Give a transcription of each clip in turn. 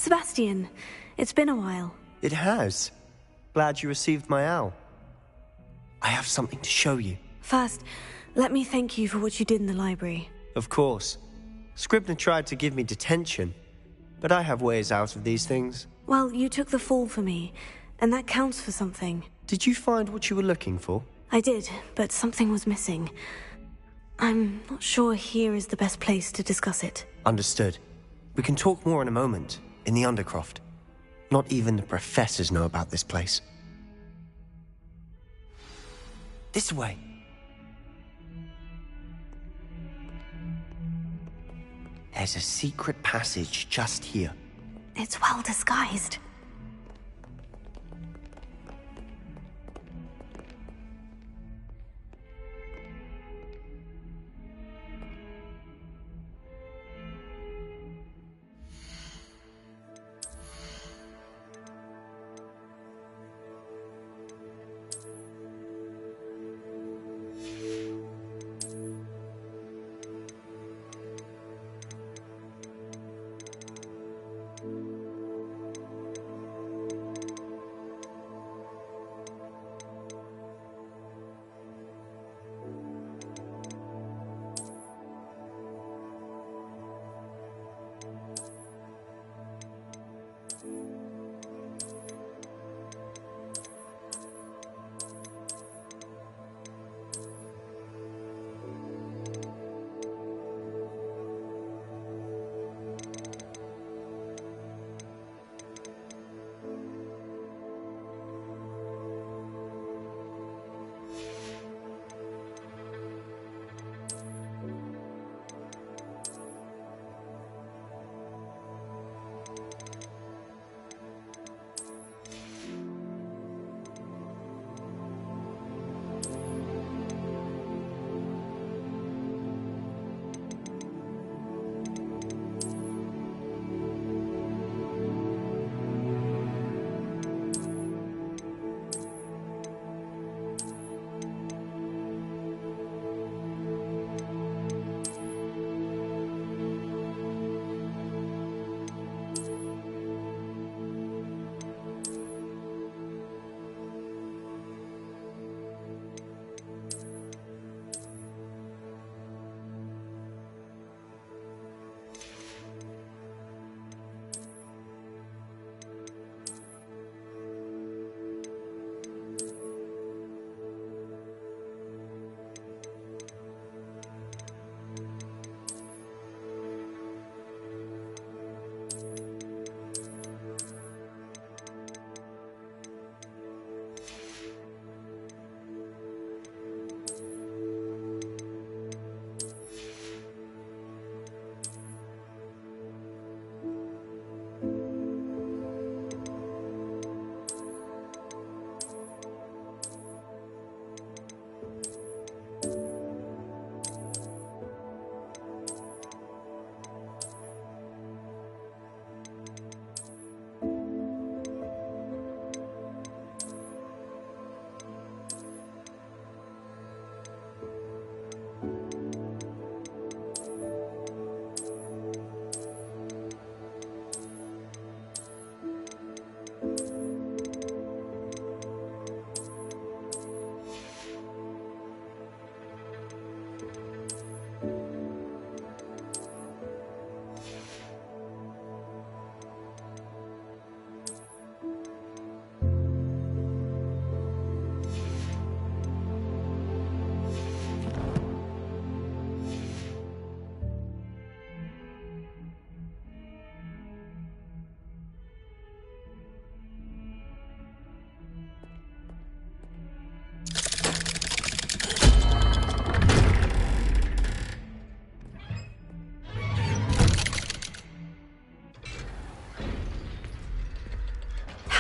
Sebastian, it's been a while. It has. Glad you received my owl. I have something to show you. First, let me thank you for what you did in the library. Of course. Scribner tried to give me detention, but I have ways out of these things. Well, you took the fall for me, and that counts for something. Did you find what you were looking for? I did, but something was missing. I'm not sure here is the best place to discuss it. Understood. We can talk more in a moment, in the Undercroft. Not even the professors know about this place. This way. There's a secret passage just here. It's well disguised.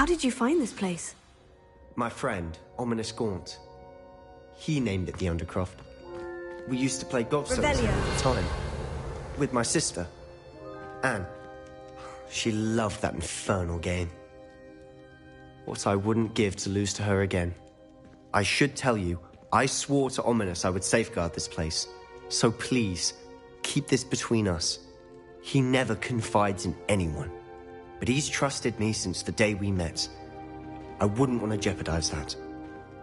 How did you find this place? My friend, Ominous Gaunt. He named it the Undercroft. We used to play gobstones Revelio. all the time. With my sister, Anne. She loved that infernal game. What I wouldn't give to lose to her again. I should tell you, I swore to Ominous I would safeguard this place. So please, keep this between us. He never confides in anyone. but he's trusted me since the day we met. I wouldn't want to jeopardize that.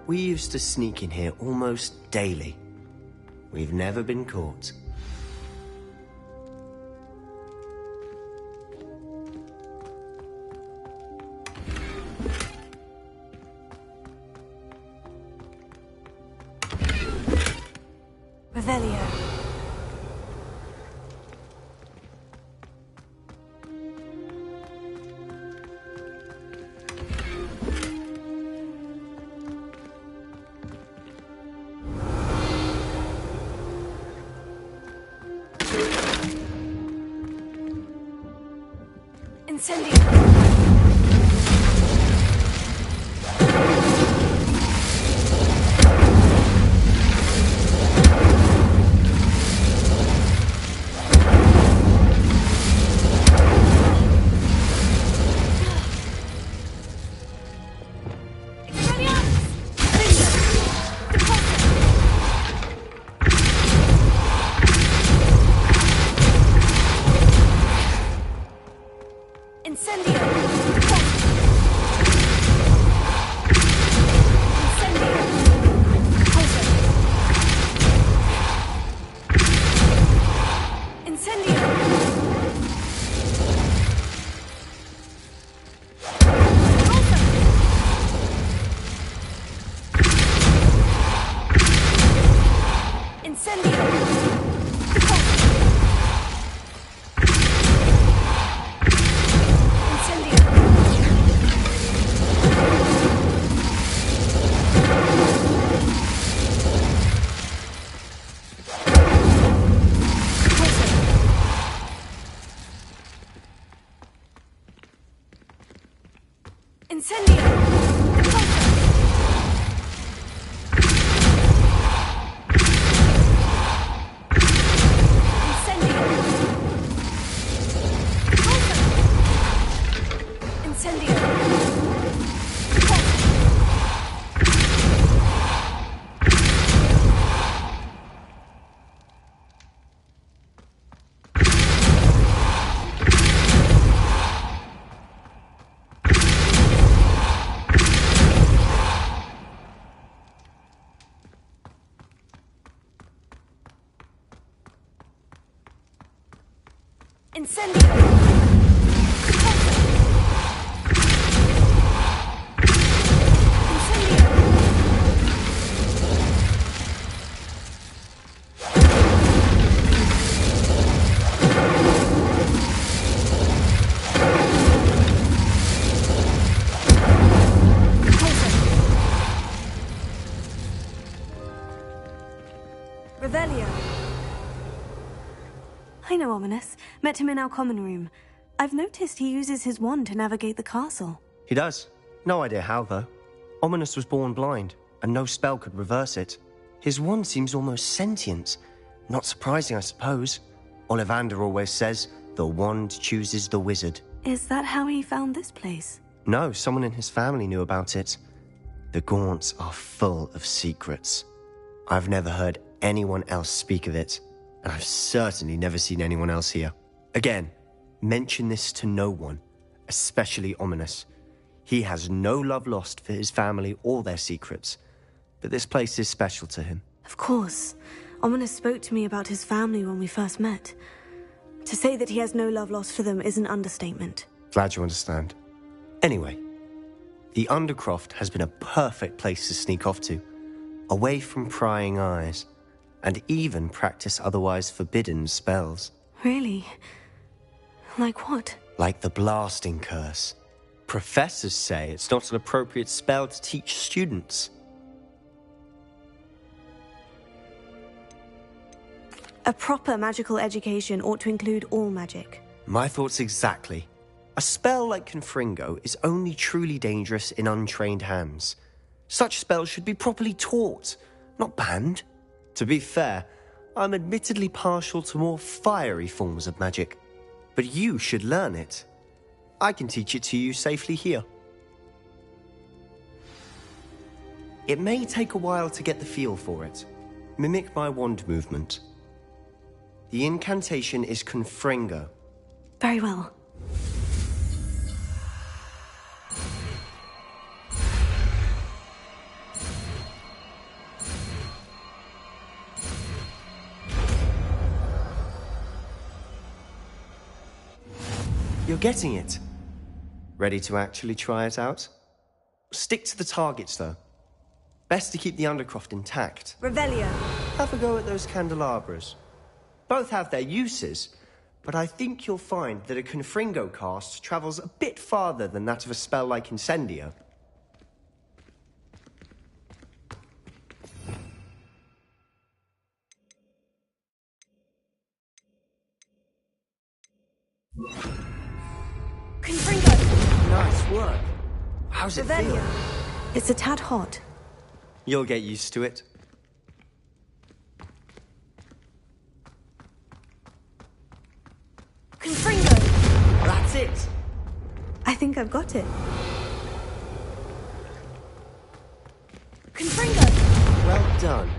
We used to sneak in here almost daily. We've never been caught. Revelio. Incendio. I know Ominous. Met him in our common room. I've noticed he uses his wand to navigate the castle. He does. No idea how, though. Ominous was born blind, and no spell could reverse it. His wand seems almost sentient. Not surprising, I suppose. Ollivander always says, the wand chooses the wizard. Is that how he found this place? No, someone in his family knew about it. The Gaunts are full of secrets. I've never heard anyone else speak of it, and I've certainly never seen anyone else here. Again, mention this to no one, especially Ominous. He has no love lost for his family or their secrets, but this place is special to him. Of course. Ominous spoke to me about his family when we first met. To say that he has no love lost for them is an understatement. Glad you understand. Anyway, the Undercroft has been a perfect place to sneak off to, away from prying eyes, and even practice otherwise forbidden spells. Really? Like what? Like the blasting curse. Professors say it's not an appropriate spell to teach students. A proper magical education ought to include all magic. My thoughts exactly. A spell like Confringo is only truly dangerous in untrained hands. Such spells should be properly taught, not banned. To be fair, I'm admittedly partial to more fiery forms of magic, but you should learn it. I can teach it to you safely here. It may take a while to get the feel for it. Mimic my wand movement. The incantation is Confringo. Very well. You're getting it. Ready to actually try it out? Stick to the targets, though. Best to keep the Undercroft intact. Revelio. Have a go at those candelabras. Both have their uses, but I think you'll find that a Confringo cast travels a bit farther than that of a spell like Incendio. Confringo. Nice work. How's it Revelio. feel? It's a tad hot. You'll get used to it. Confringo. That's it. I think I've got it. Confringo. Well done.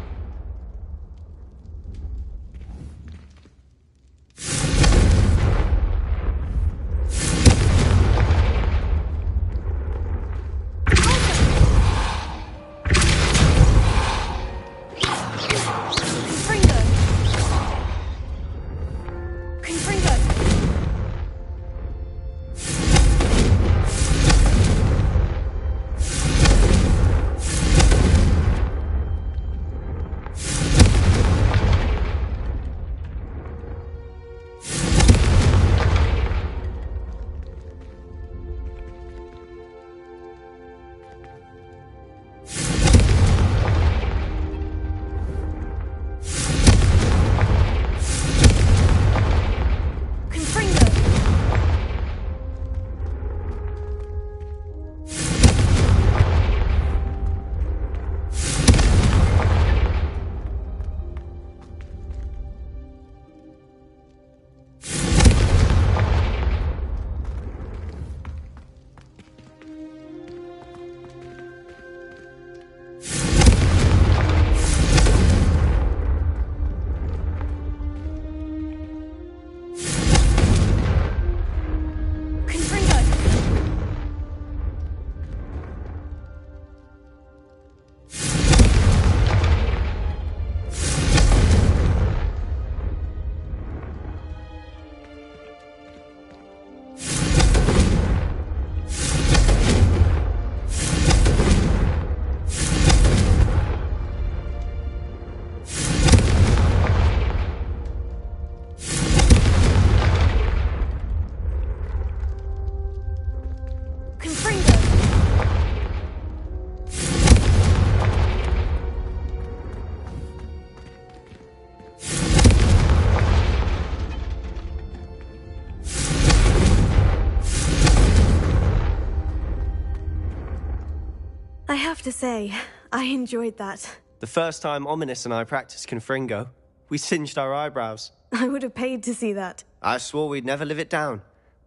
I have to say, I enjoyed that. The first time Ominous and I practiced Confringo, we singed our eyebrows. I would have paid to see that. I swore we'd never live it down.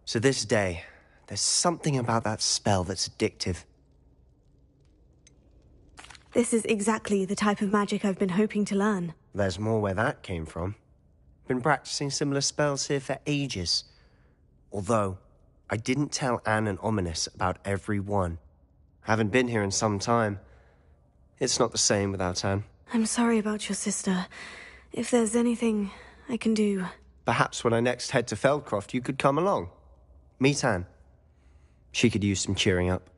To this day, there's something about that spell that's addictive. This is exactly the type of magic I've been hoping to learn. There's more where that came from. Been practicing similar spells here for ages. Although, I didn't tell Anne and Ominous about every one. Haven't been here in some time. It's not the same without Anne. I'm sorry about your sister. If there's anything I can do... Perhaps when I next head to Feldcroft, you could come along. Meet Anne. She could use some cheering up.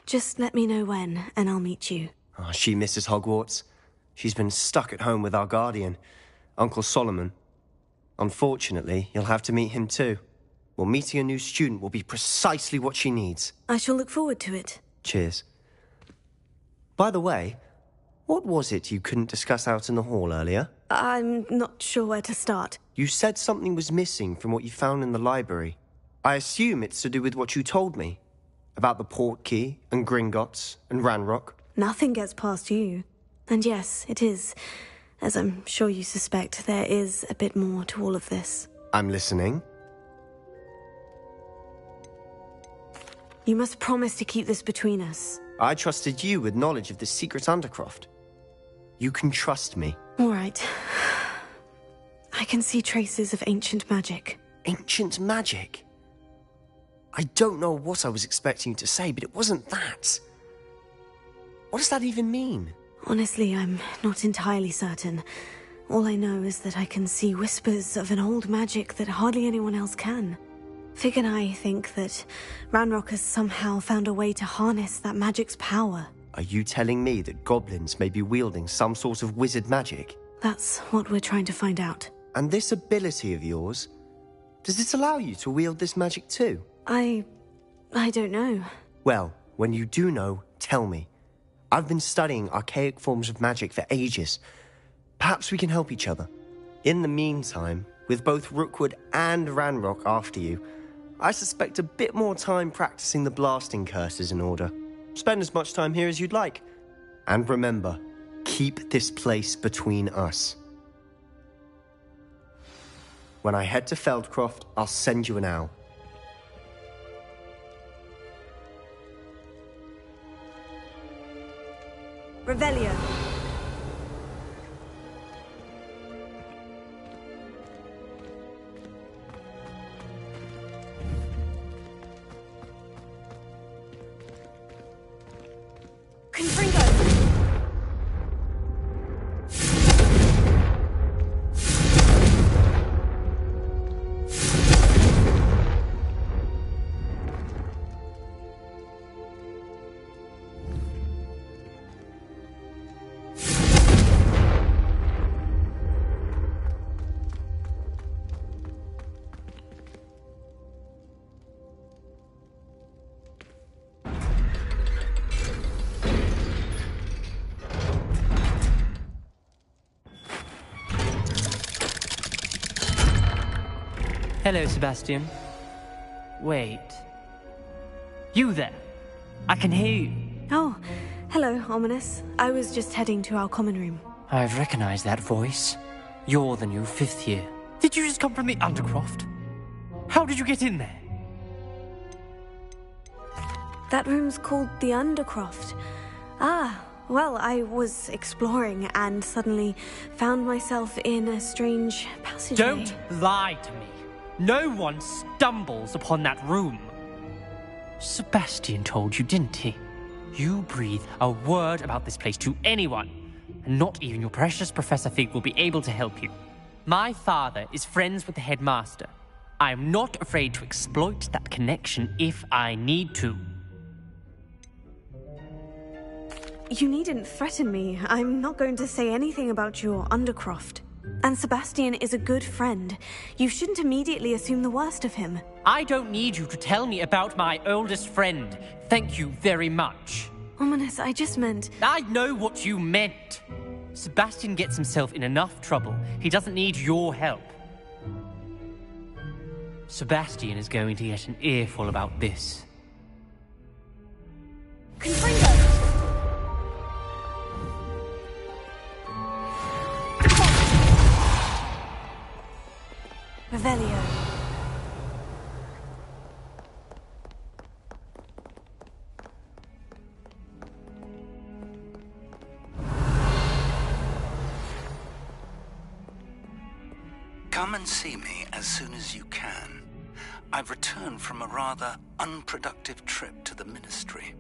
Just let me know when, and I'll meet you. Oh, she misses Hogwarts. She's been stuck at home with our guardian, Uncle Solomon. Unfortunately, you'll have to meet him too. Well, meeting a new student will be precisely what she needs. I shall look forward to it. Cheers. By the way, what was it you couldn't discuss out in the hall earlier? I'm not sure where to start. You said something was missing from what you found in the library. I assume it's to do with what you told me. About the Portkey, and Gringotts, and Ranrock. Nothing gets past you. And yes, it is. As I'm sure you suspect, there is a bit more to all of this. I'm listening. You must promise to keep this between us. I trusted you with knowledge of the secret Undercroft. You can trust me. All right. I can see traces of ancient magic. Ancient magic? I don't know what I was expecting you to say, but it wasn't that. What does that even mean? Honestly, I'm not entirely certain. All I know is that I can see whispers of an old magic that hardly anyone else can. Fig and I think that Ranrock has somehow found a way to harness that magic's power. Are you telling me that goblins may be wielding some sort of wizard magic? That's what we're trying to find out. And this ability of yours, does it allow you to wield this magic too? I don't know. Well, when you do know, tell me. I've been studying archaic forms of magic for ages. Perhaps we can help each other. In the meantime, with both Rookwood and Ranrock after you, I suspect a bit more time practicing the blasting curse is in order. Spend as much time here as you'd like. And remember, keep this place between us. When I head to Feldcroft, I'll send you an owl. Revelio. Confringo. Hello, Sebastian. Wait. You there? I can hear you. Oh, hello, Ominous. I was just heading to our common room. I've recognized that voice. You're the new 5th year. Did you just come from the Undercroft? How did you get in there? That room's called the Undercroft. Ah, well, I was exploring and suddenly found myself in a strange passageway. Don't lie to me. No one stumbles upon that room. Sebastian told you, didn't he? You breathe a word about this place to anyone, and not even your precious Professor Fig will be able to help you. My father is friends with the headmaster. I am not afraid to exploit that connection if I need to. You needn't threaten me. I'm not going to say anything about your Undercroft. And Sebastian is a good friend. You shouldn't immediately assume the worst of him. I don't need you to tell me about my oldest friend. Thank you very much. Ominous, I just meant... I know what you meant. Sebastian gets himself in enough trouble. He doesn't need your help. Sebastian is going to get an earful about this. Confringo! Revelio. Come and see me as soon as you can. I've returned from a rather unproductive trip to the Ministry,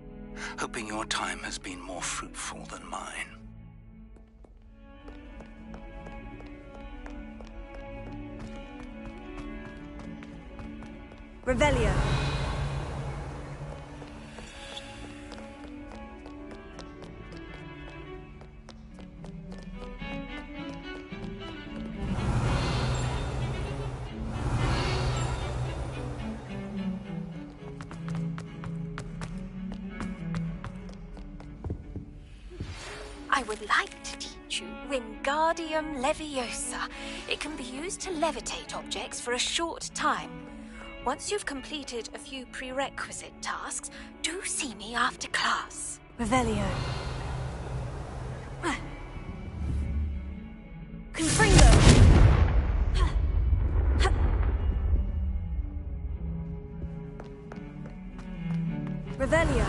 hoping your time has been more fruitful than mine. Revelio. I would like to teach you Wingardium Leviosa. It can be used to levitate objects for a short time. Once you've completed a few prerequisite tasks, do see me after class. Revelio. Confringo! Revelio.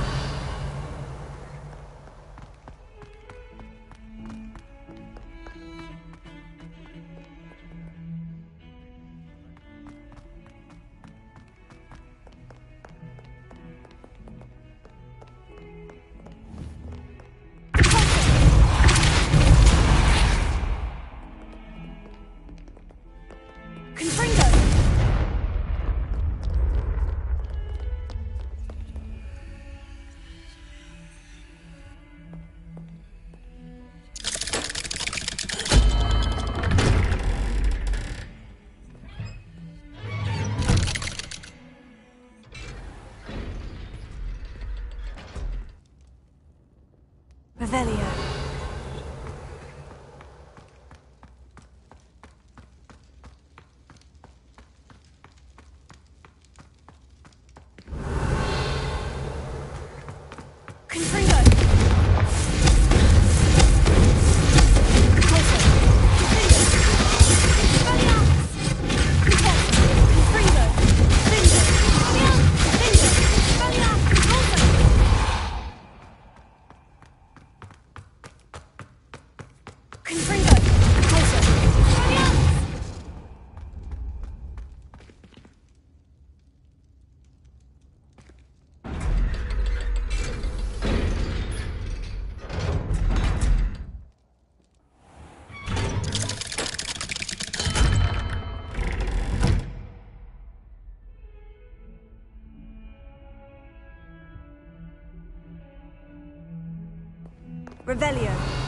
Revelio. Revelio.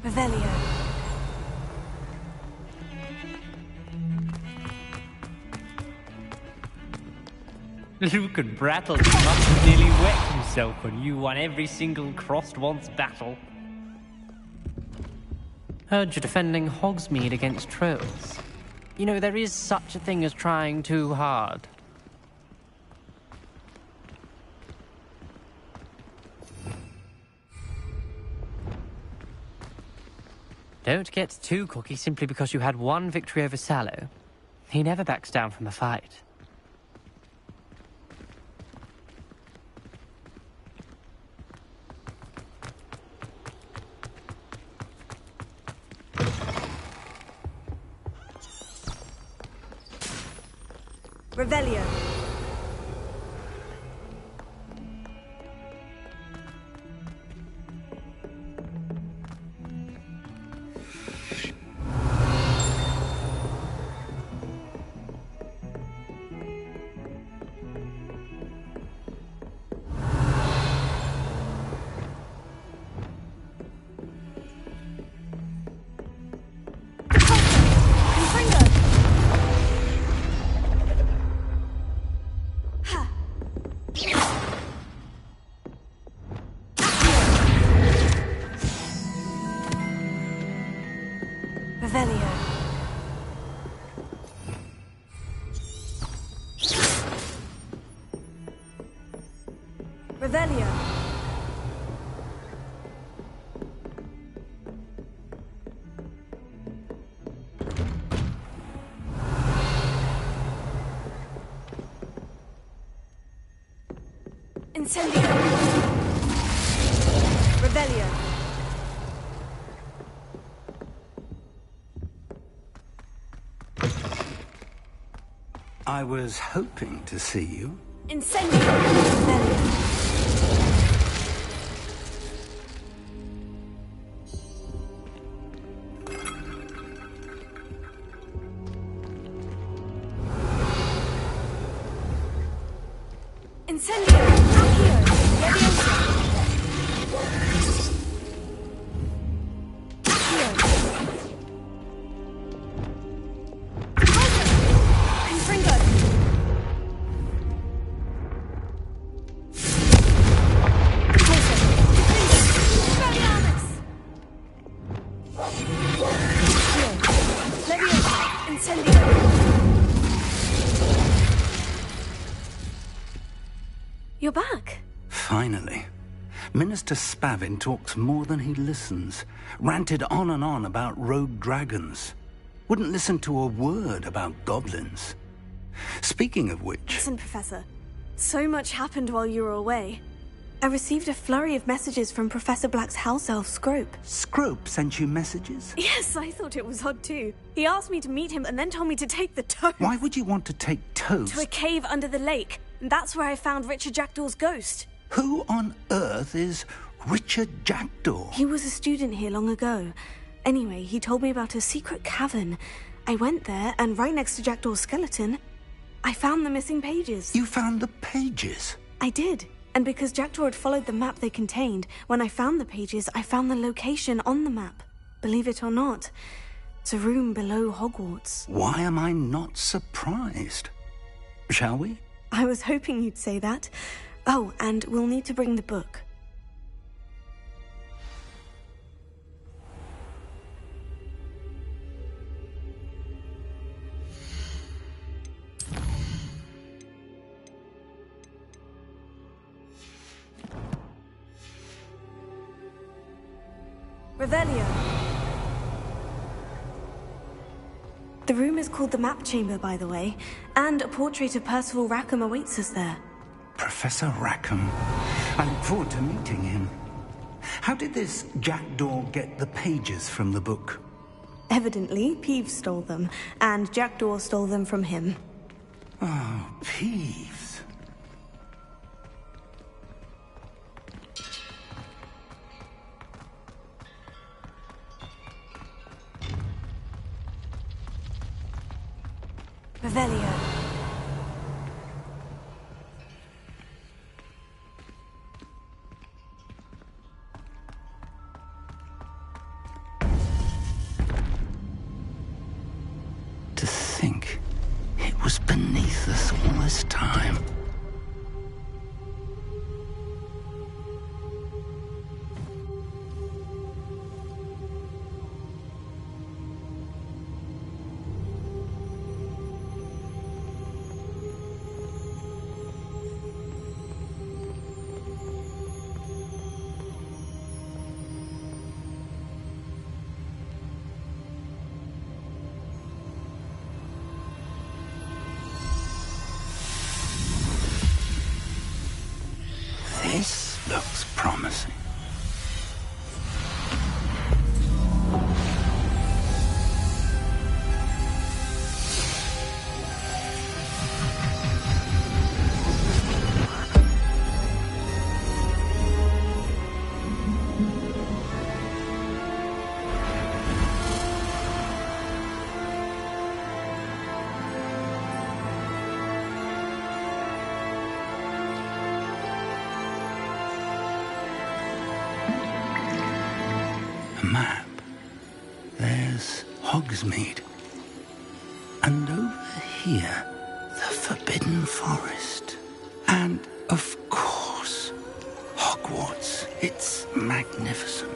Revelio. Lucan Brattle must have nearly wet himself when you won every single crossed once battle. Heard you're defending Hogsmeade against trolls. You know, there is such a thing as trying too hard. Don't get too cocky simply because you had one victory over Sallow. He never backs down from a fight. Revelio. Revelio. Revelio. Incendio. Revelio. I was hoping to see you. Incendio. Revelio. Incendio. Accio. Leviosa. Accio. You're back. Finally. Minister Spavin talks more than he listens. Ranted on and on about rogue dragons. Wouldn't listen to a word about goblins. Speaking of which... Listen, Professor. So much happened while you were away. I received a flurry of messages from Professor Black's house elf, Scrope. Scrope sent you messages? Yes, I thought it was odd too. He asked me to meet him and then told me to take the toast. Why would you want to take toast? To a cave under the lake. And that's where I found Richard Jackdaw's ghost. Who on earth is Richard Jackdaw? He was a student here long ago. Anyway, he told me about a secret cavern. I went there, and right next to Jackdaw's skeleton, I found the missing pages. You found the pages? I did. And because Jackdaw had followed the map they contained, when I found the pages, I found the location on the map. Believe it or not, it's a room below Hogwarts. Why am I not surprised? Shall we? I was hoping you'd say that. Oh, and we'll need to bring the book. Revelio. The room is called the Map Chamber, by the way, and a portrait of Percival Rackham awaits us there. Professor Rackham. I look forward to meeting him. How did this Jackdaw get the pages from the book? Evidently, Peeves stole them, and Jackdaw stole them from him. Oh, Peeves. Revelio. To think it was beneath us all this time. This looks promising. Map. There's Hogsmeade. And over here, the Forbidden Forest. And, of course, Hogwarts. It's magnificent.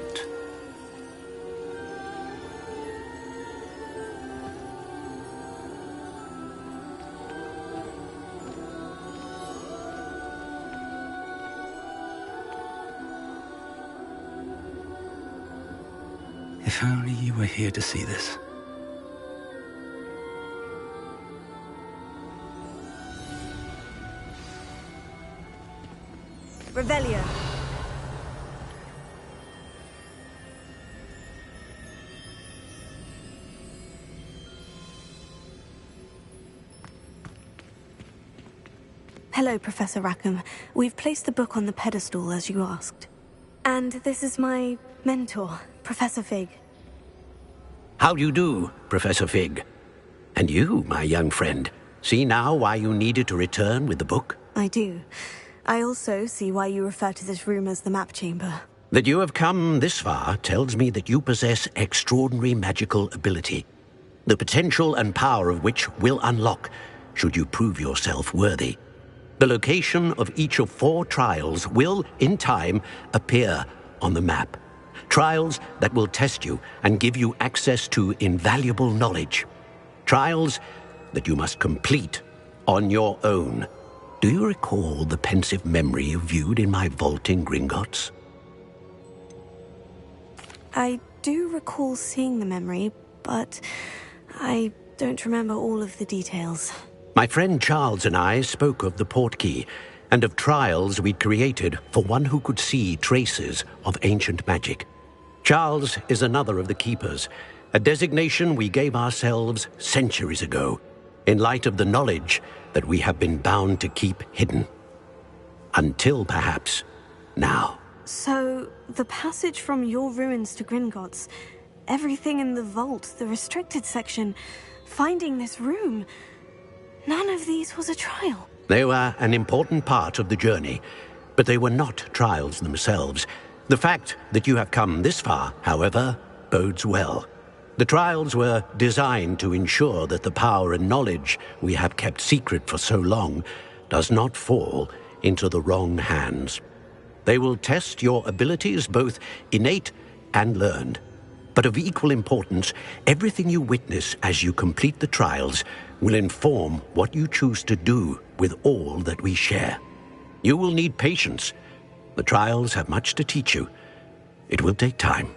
If only you were here to see this. Revelio. Hello, Professor Rackham. We've placed the book on the pedestal, as you asked. And this is my mentor, Professor Fig. How do you do, Professor Fig? And you, my young friend, see now why you needed to return with the book? I do. I also see why you refer to this room as the Map Chamber. That you have come this far tells me that you possess extraordinary magical ability, the potential and power of which will unlock, should you prove yourself worthy. The location of each of 4 trials will, in time, appear on the map. Trials that will test you and give you access to invaluable knowledge. Trials that you must complete on your own. Do you recall the pensive memory you viewed in my vault in Gringotts? I do recall seeing the memory, but I don't remember all of the details. My friend Charles and I spoke of the portkey and of trials we'd created for one who could see traces of ancient magic. Charles is another of the keepers, a designation we gave ourselves centuries ago, in light of the knowledge that we have been bound to keep hidden. Until, perhaps, now. So, the passage from your ruins to Gringotts, everything in the vault, the restricted section, finding this room, none of these was a trial. They were an important part of the journey, but they were not trials themselves. The fact that you have come this far, however, bodes well. The trials were designed to ensure that the power and knowledge we have kept secret for so long does not fall into the wrong hands. They will test your abilities, both innate and learned. But of equal importance, everything you witness as you complete the trials will inform what you choose to do with all that we share. You will need patience. The trials have much to teach you. It will take time.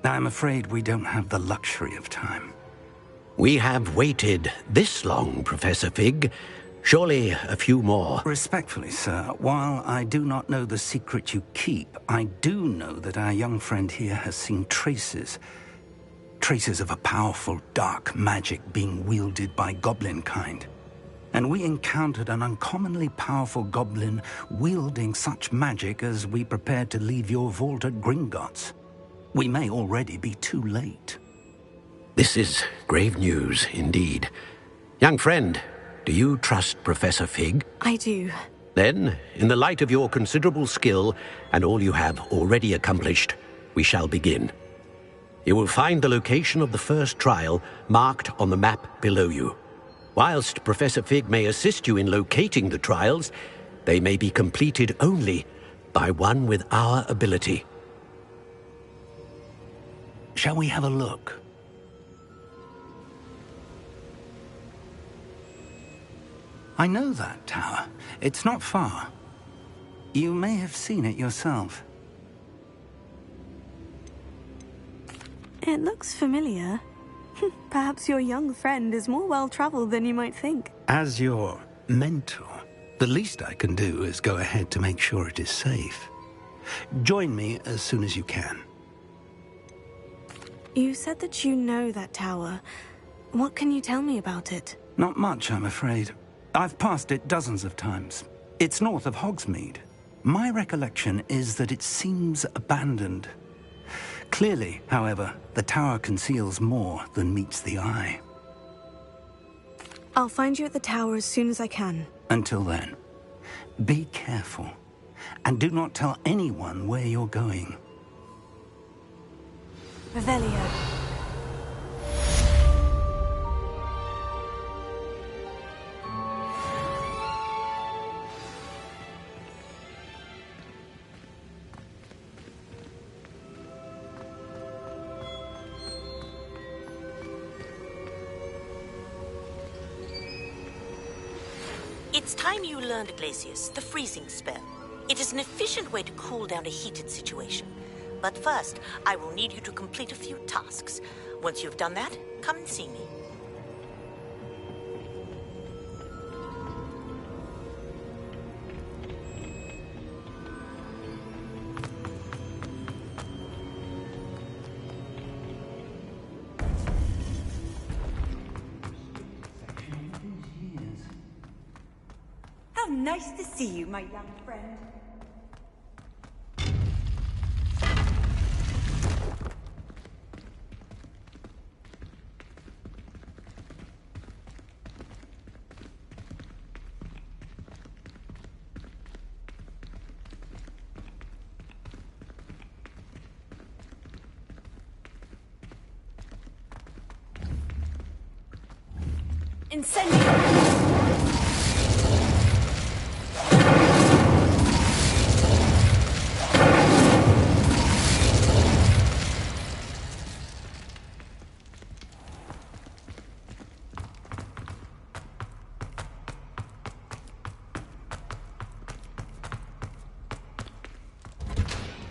I'm afraid we don't have the luxury of time. We have waited this long, Professor Fig. Surely a few more. Respectfully, sir, while I do not know the secret you keep, I do know that our young friend here has seen traces of a powerful dark magic being wielded by goblin kind. And we encountered an uncommonly powerful goblin wielding such magic as we prepared to leave your vault at Gringotts. We may already be too late. This is grave news indeed. Young friend, do you trust Professor Fig? I do. Then, in the light of your considerable skill and all you have already accomplished, we shall begin. You will find the location of the first trial marked on the map below you. Whilst Professor Fig may assist you in locating the trials, they may be completed only by one with our ability. Shall we have a look? I know that tower. It's not far. You may have seen it yourself. It looks familiar. Perhaps your young friend is more well-traveled than you might think. As your mentor, the least I can do is go ahead to make sure it is safe. Join me as soon as you can. You said that you know that tower. What can you tell me about it? Not much, I'm afraid. I've passed it dozens of times. It's north of Hogsmeade. My recollection is that it seems abandoned. Clearly, however, the tower conceals more than meets the eye. I'll find you at the tower as soon as I can. Until then, be careful, and do not tell anyone where you're going. Revelio. It's time you learned, Glacius, the freezing spell. It is an efficient way to cool down a heated situation. But first, I will need you to complete a few tasks. Once you've done that, come and see me. How nice to see you, my young friend. Incendio!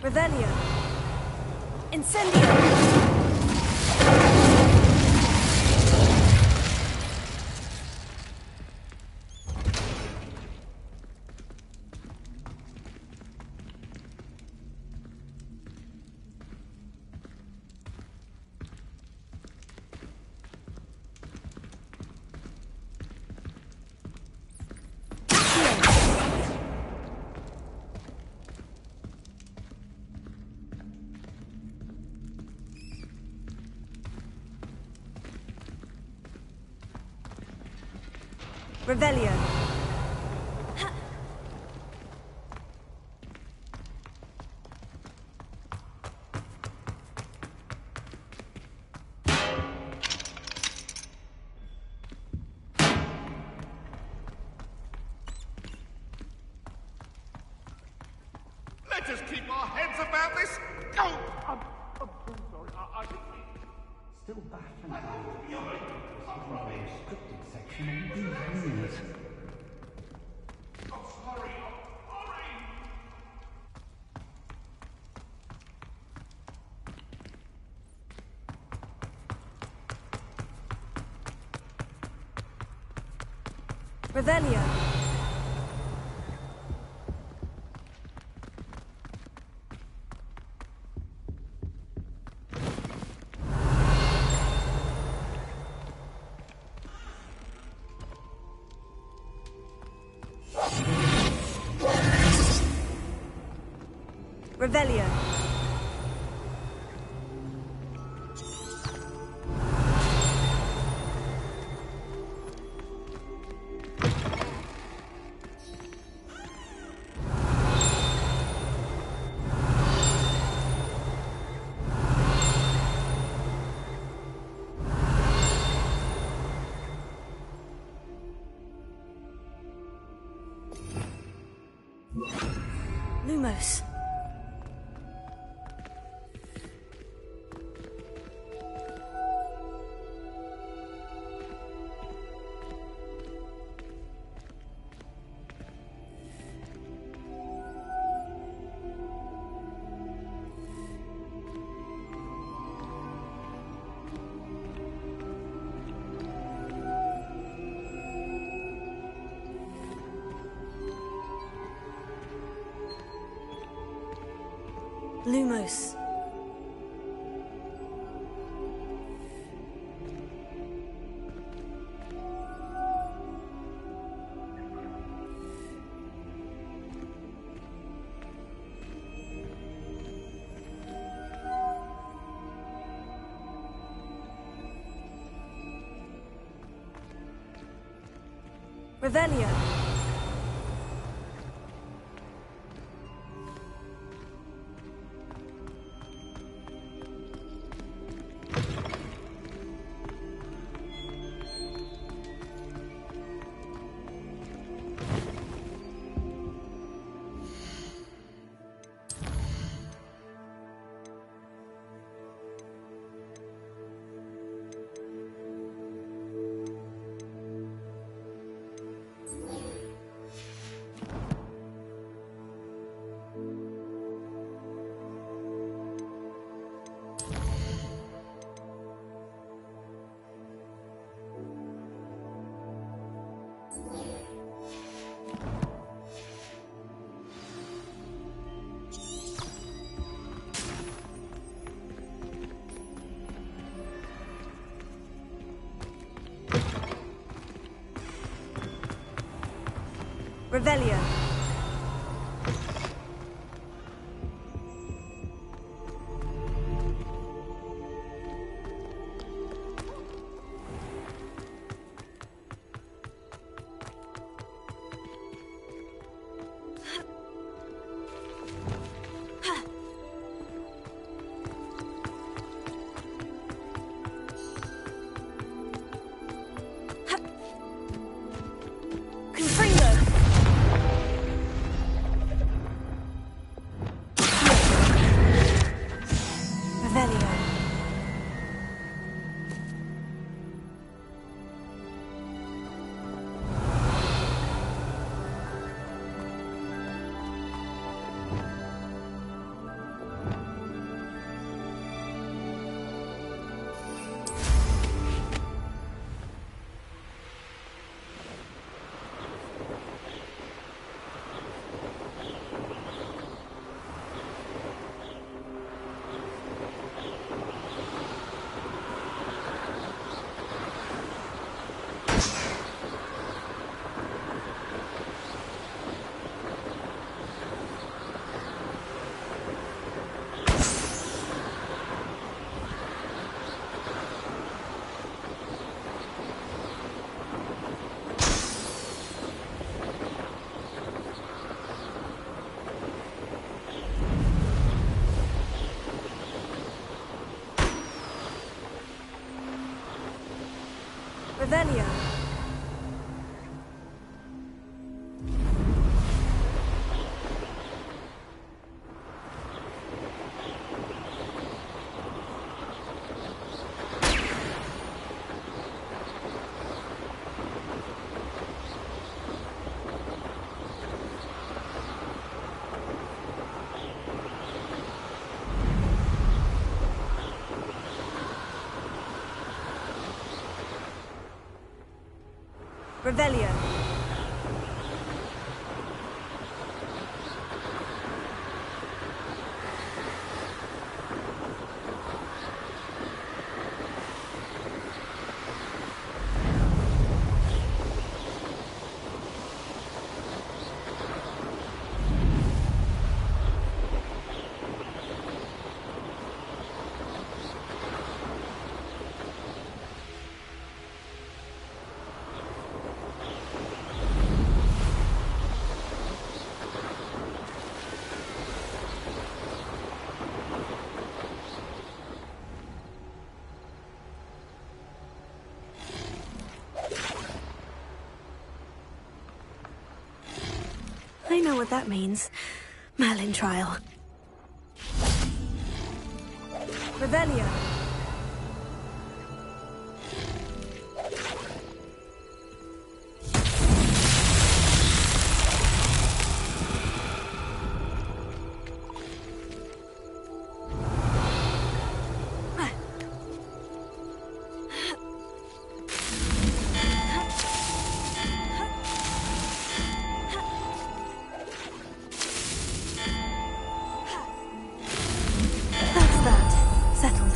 Revelio. Incendio. Revelio. Let us keep our heads about this. Oh, I'm sorry. I didn't mean. Still battling a restricted section on these units. I'm sorry. Revelio. Revelio. Lumos. Lumos. Revelio. Revelio. Confringo. Revelio. Revelio. I know what that means. Merlin trial. Revelio. That's that. Settled.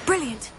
Brilliant.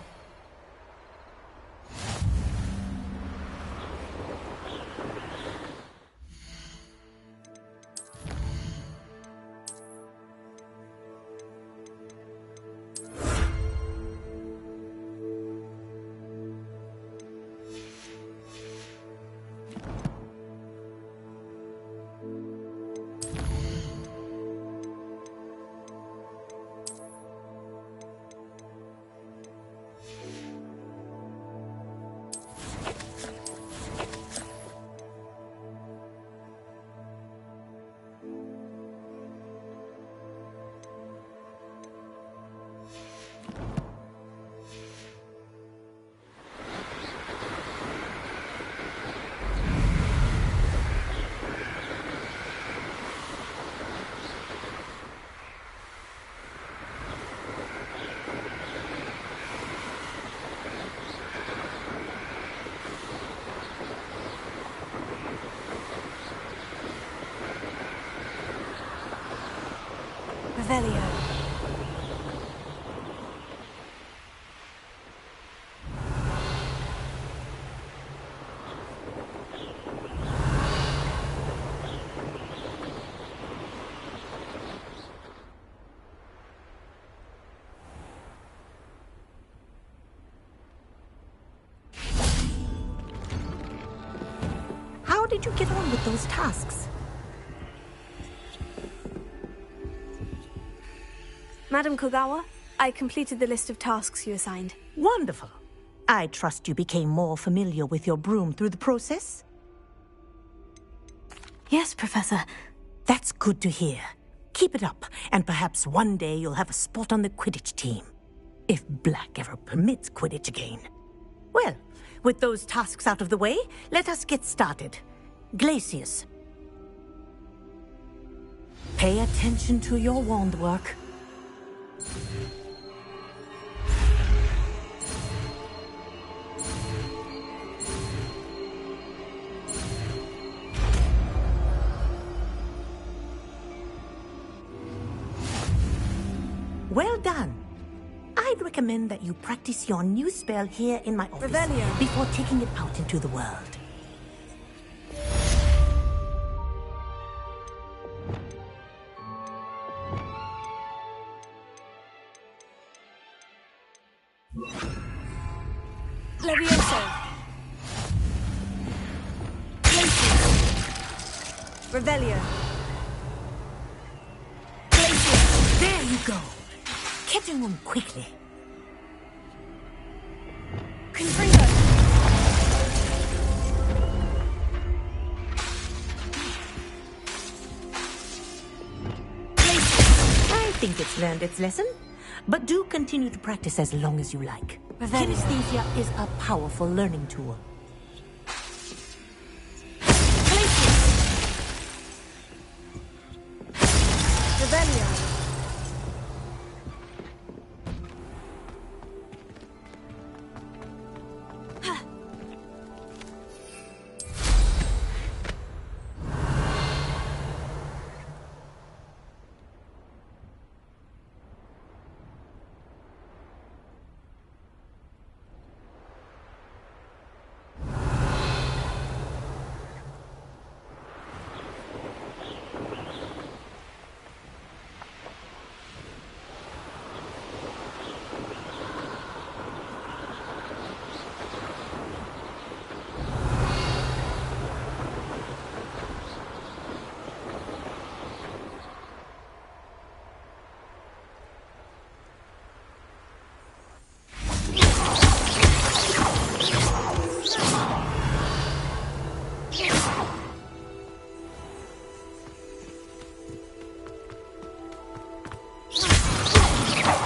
Revelio. How did you get on with those tasks? Madam Kogawa, I completed the list of tasks you assigned. Wonderful. I trust you became more familiar with your broom through the process? Yes, Professor. That's good to hear. Keep it up, and perhaps one day you'll have a spot on the Quidditch team. If Black ever permits Quidditch again. Well, with those tasks out of the way, let us get started. Glacius. Pay attention to your wand work. Well done. I'd recommend that you practice your new spell here in my office Revelio. before taking it out into the world. Levioso. Glacius. Revelio. Glacius. There you go. Get to him quickly. Confringo. I think it's learned its lesson, but do continue to practice as long as you like. Kinesthesia is a powerful learning tool. Revelio.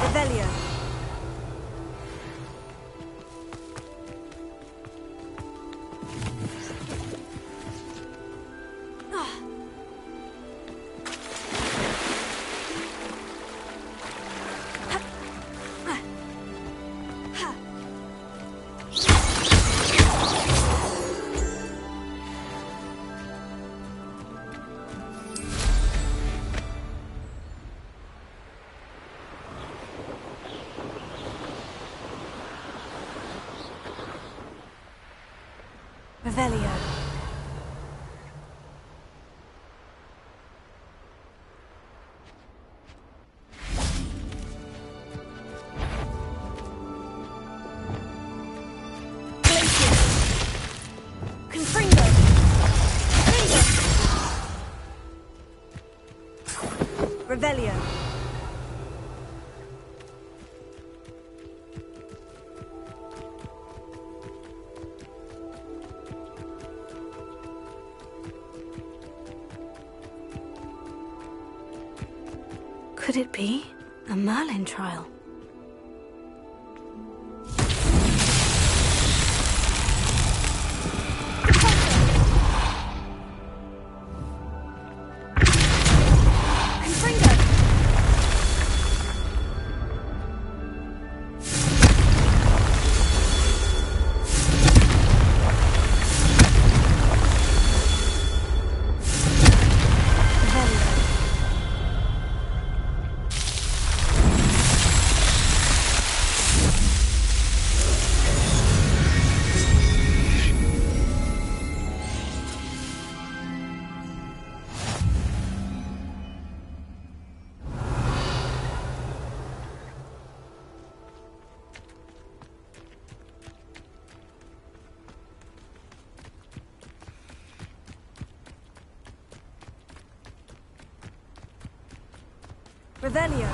Revelio. Revelio. Confringo. Revelio. Could it be a Merlin trial? Revelio.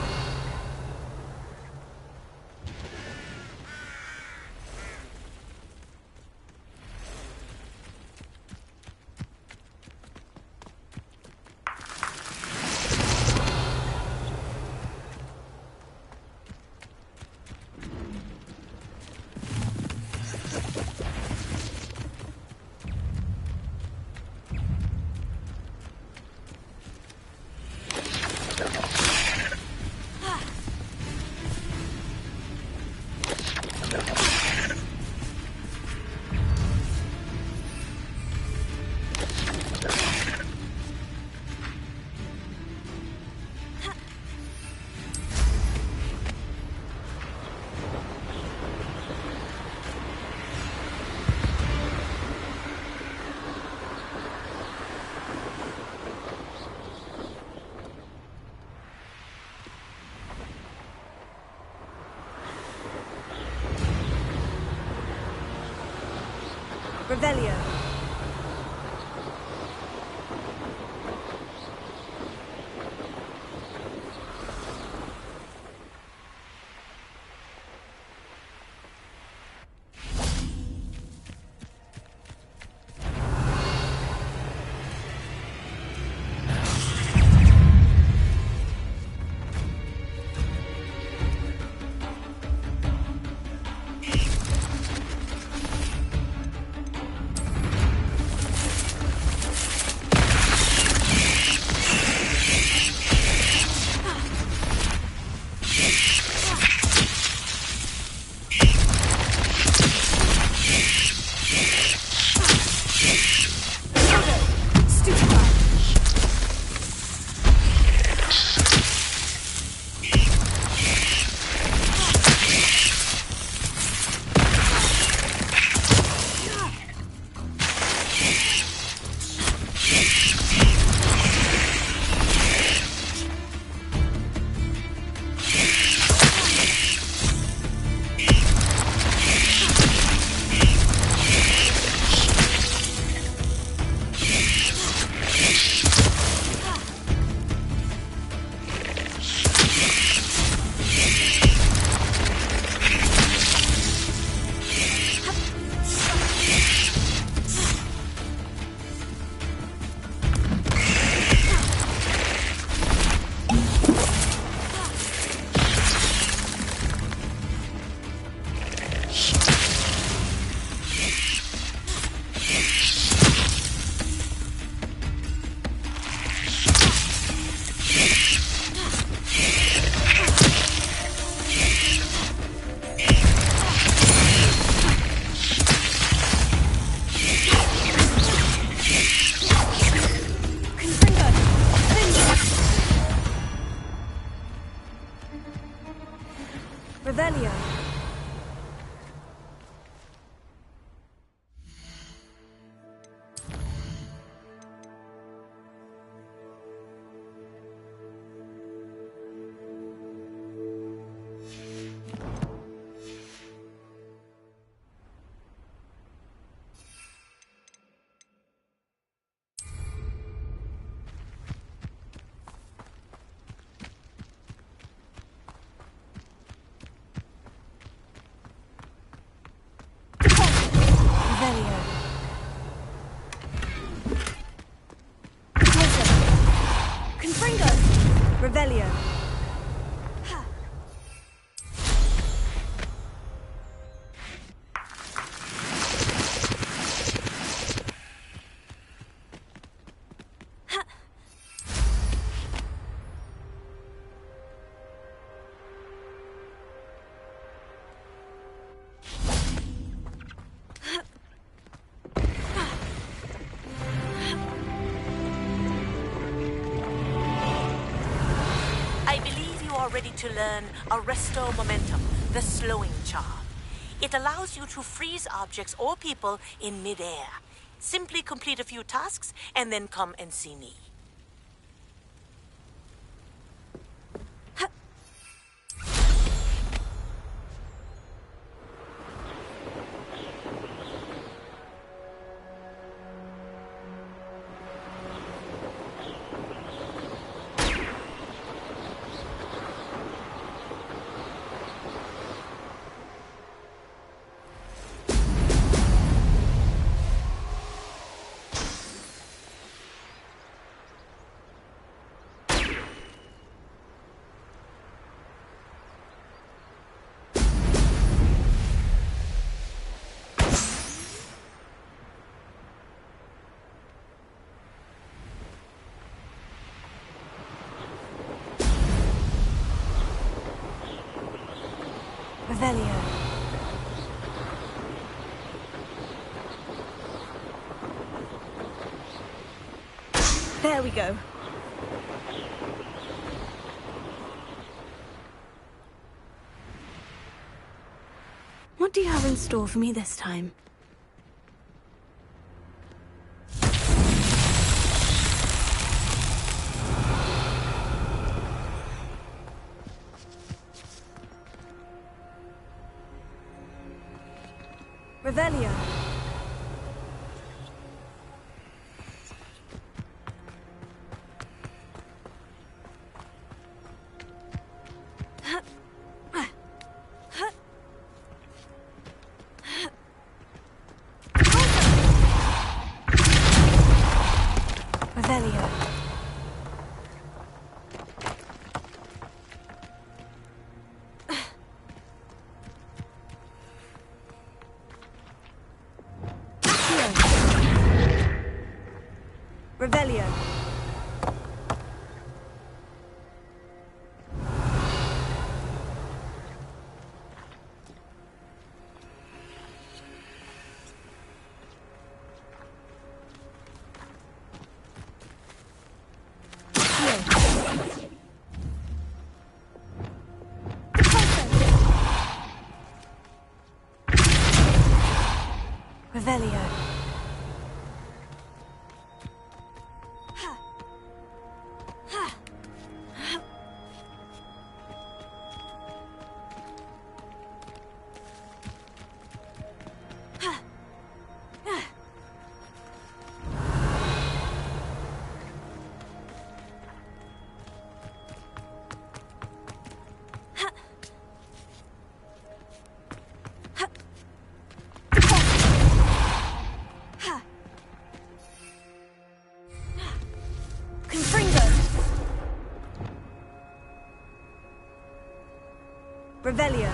Revelio. Revelio. Revelio. Ready to learn Arresto Momentum, the slowing charm. It allows you to freeze objects or people in midair. Simply complete a few tasks and then come and see me. Revelio. There we go. What do you have in store for me this time? Revelio. Revelio. Revelio. Revelio.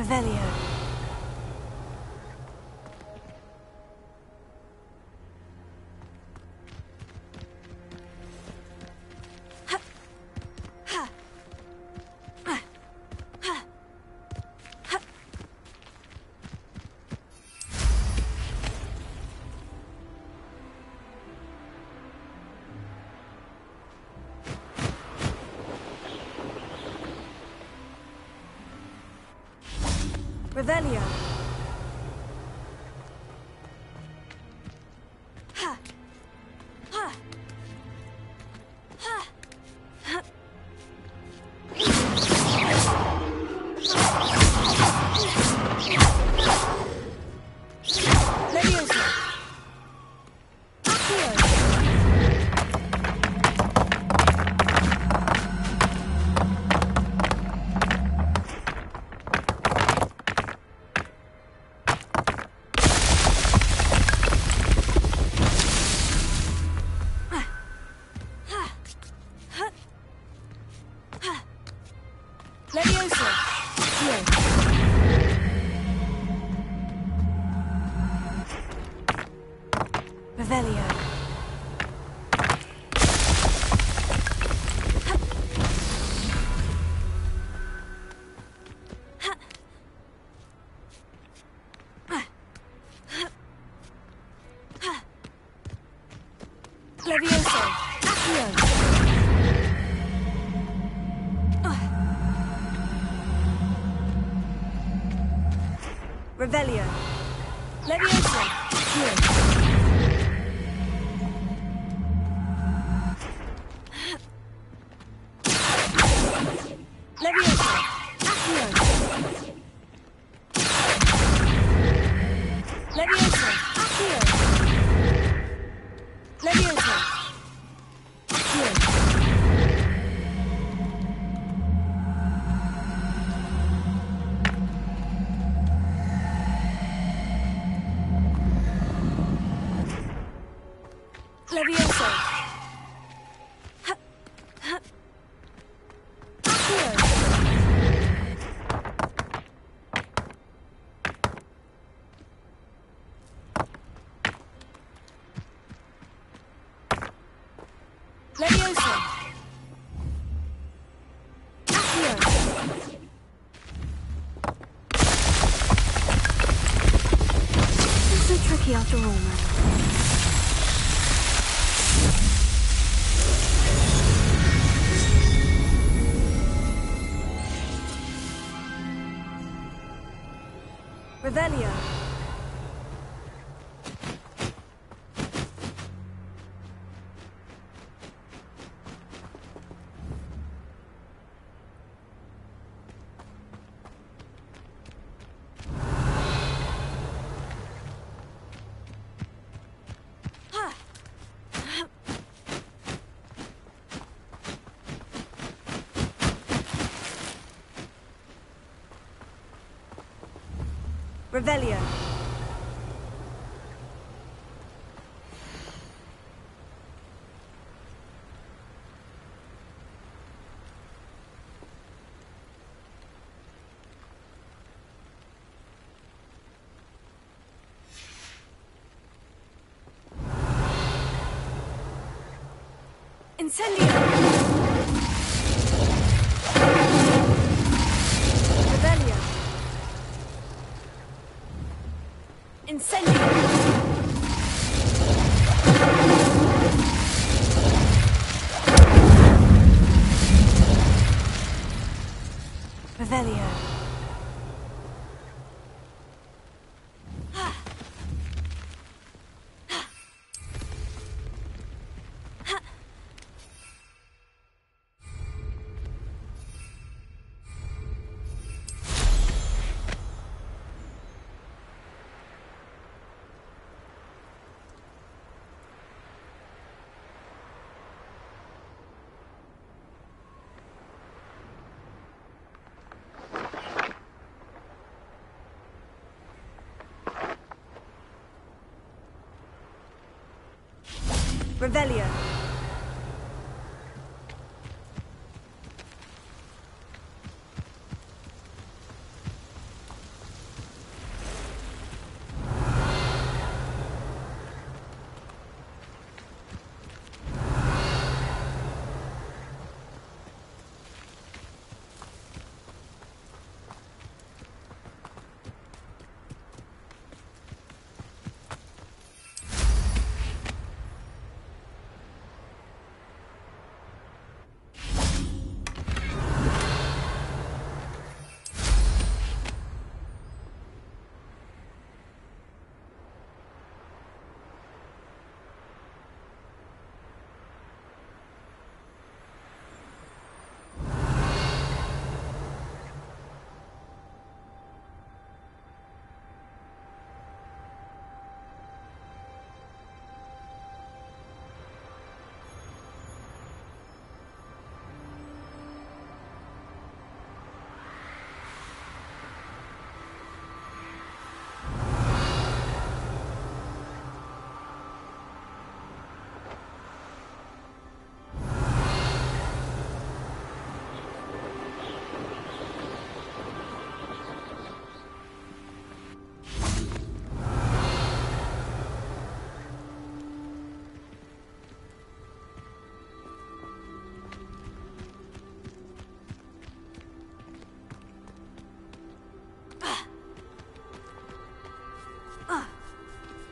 Revelio. Revelio. Revelio. Levioso. Accio. Revelio. Levioso. Accio. Levioso. Accio. Levioso. Accio. Levioso. Accio. Levioso. Levioso. Accio. It's so tricky after all, man. Revelio. Revelio. Incendio! Revelio! Incendio! Revelio! Revelio.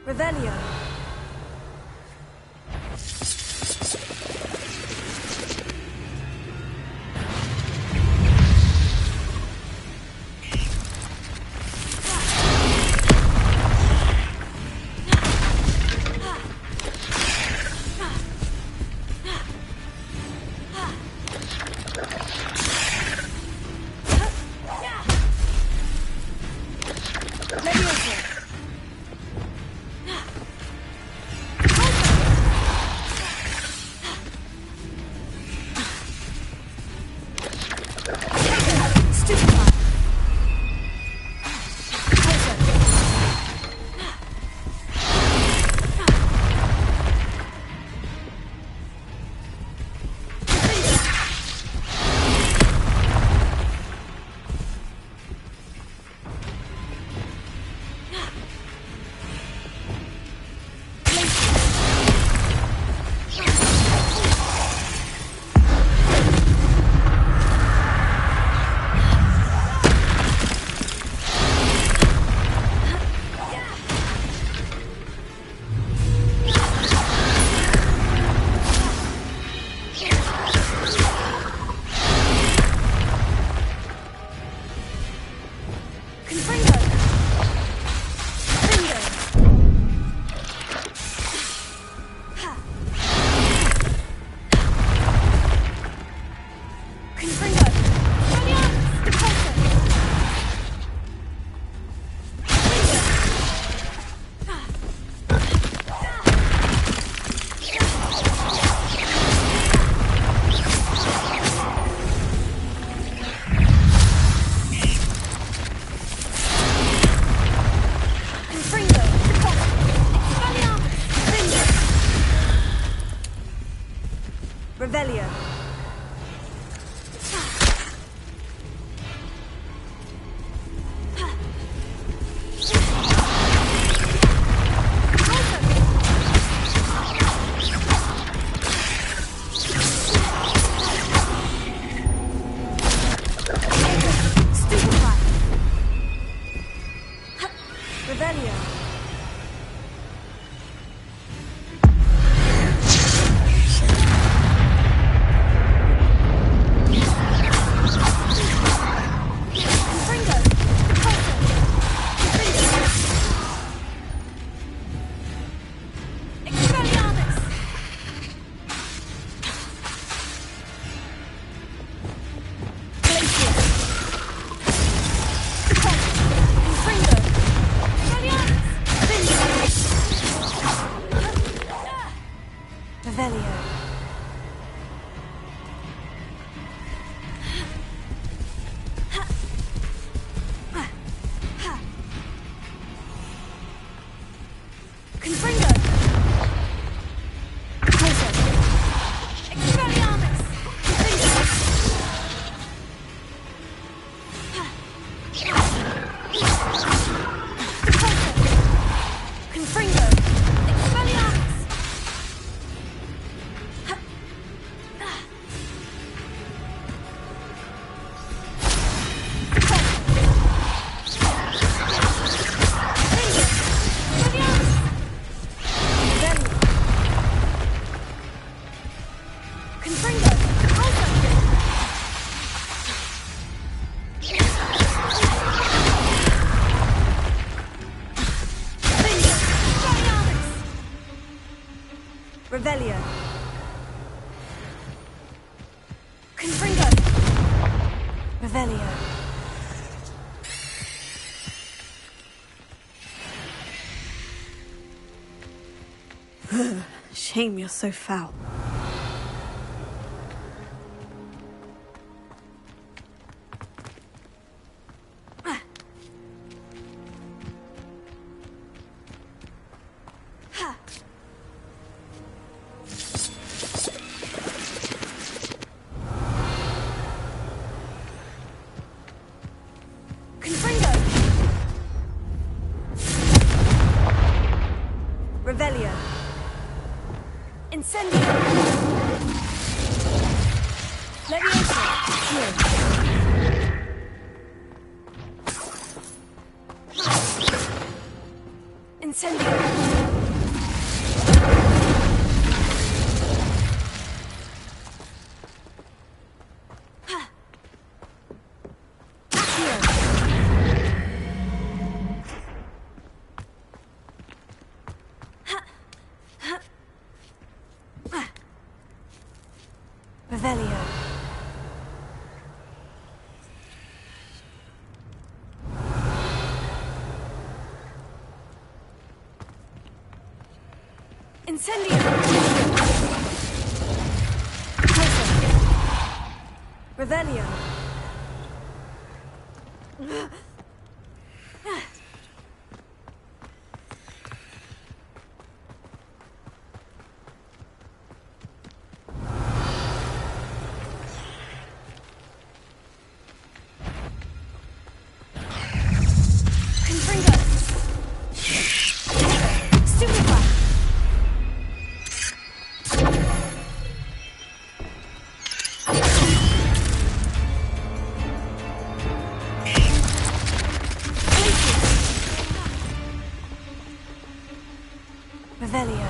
Revelio. Revelio. Confringo. Revelio. Shame you're so foul. Revelio. Incendio. Leviosa. Here. Incendio. Revelio. Incendio. Revelio. Revelio.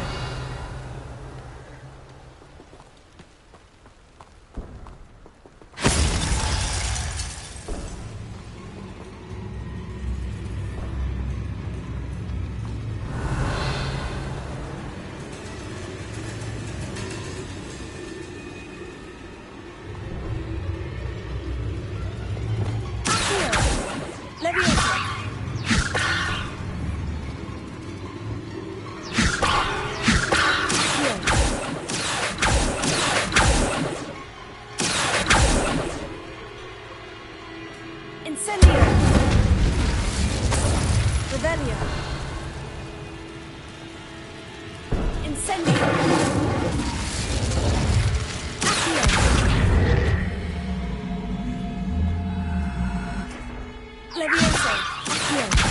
Incendio. Revelio. Incendio. Accio. Levioso. Accio.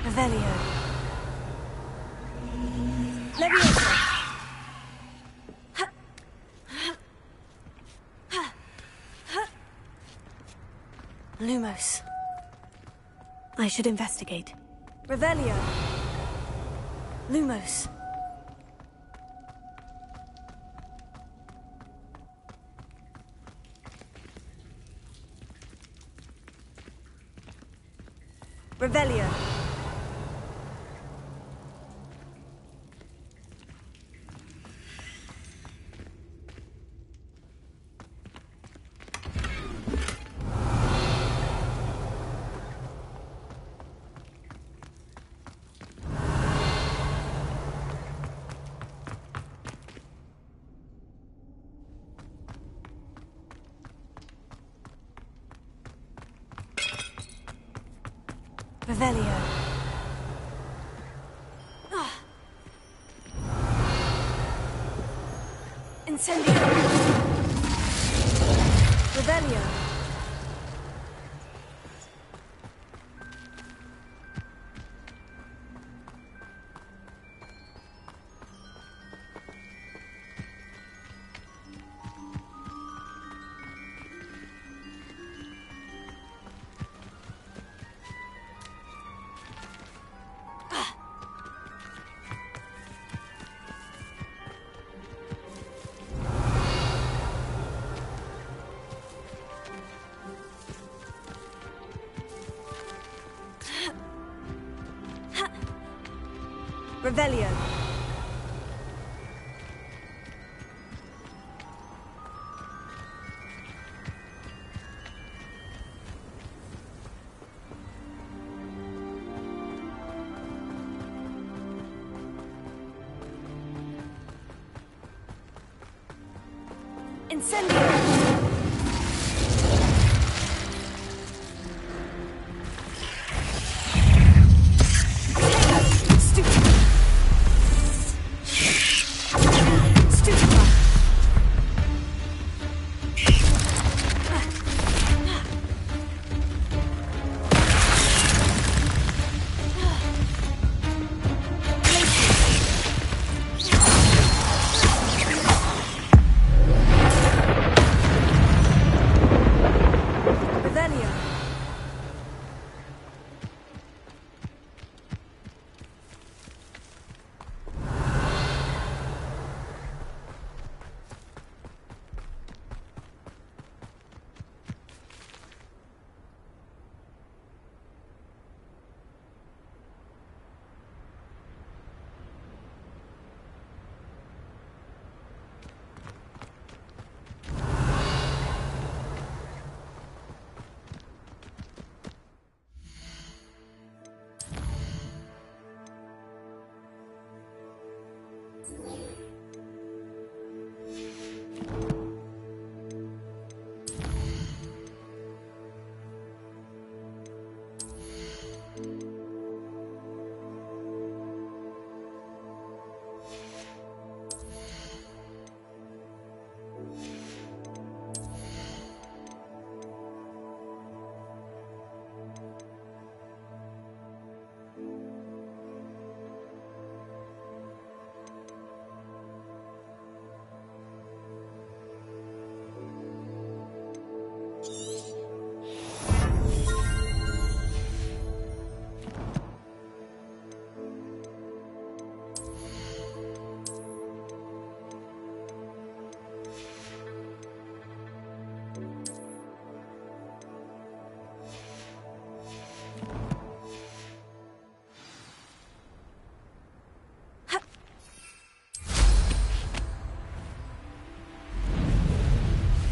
Revelio. Levioso. Lumos. I should investigate. Revelio. Lumos. Revelio. Revelio. Incendio. Revelio. Revelio. Incendio!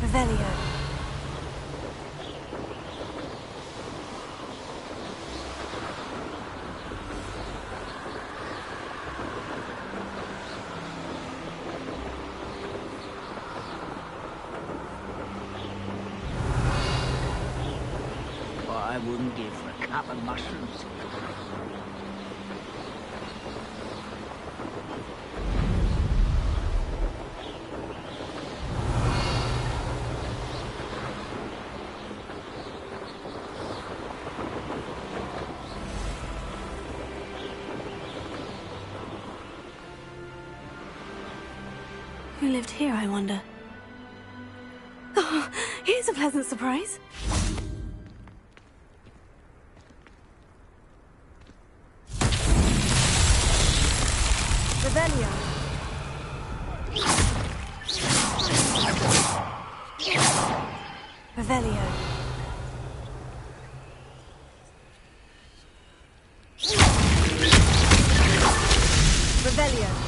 Revelio. What I wouldn't give for a cup of mushrooms. Who lived here, I wonder? Oh, here's a pleasant surprise. Revelio. Revelio. Revelio.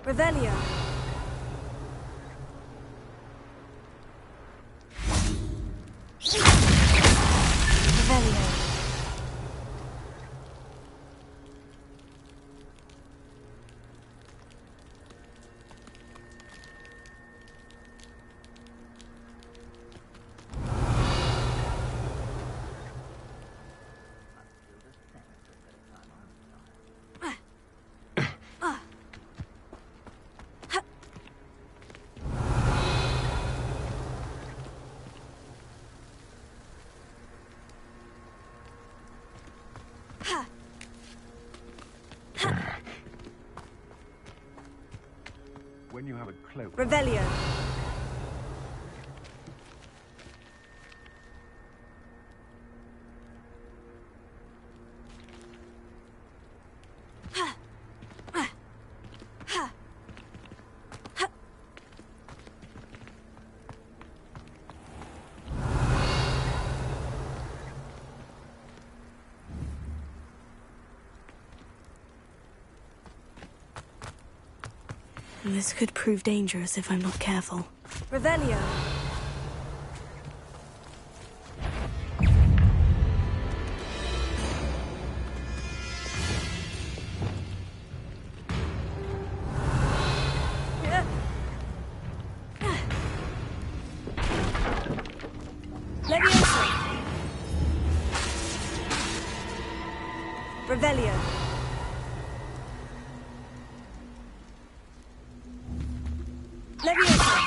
Revelio. Revelio. When you have a cloak. Revelio. This could prove dangerous if I'm not careful. Revelio. Leviosa. Revelio. Leviosa.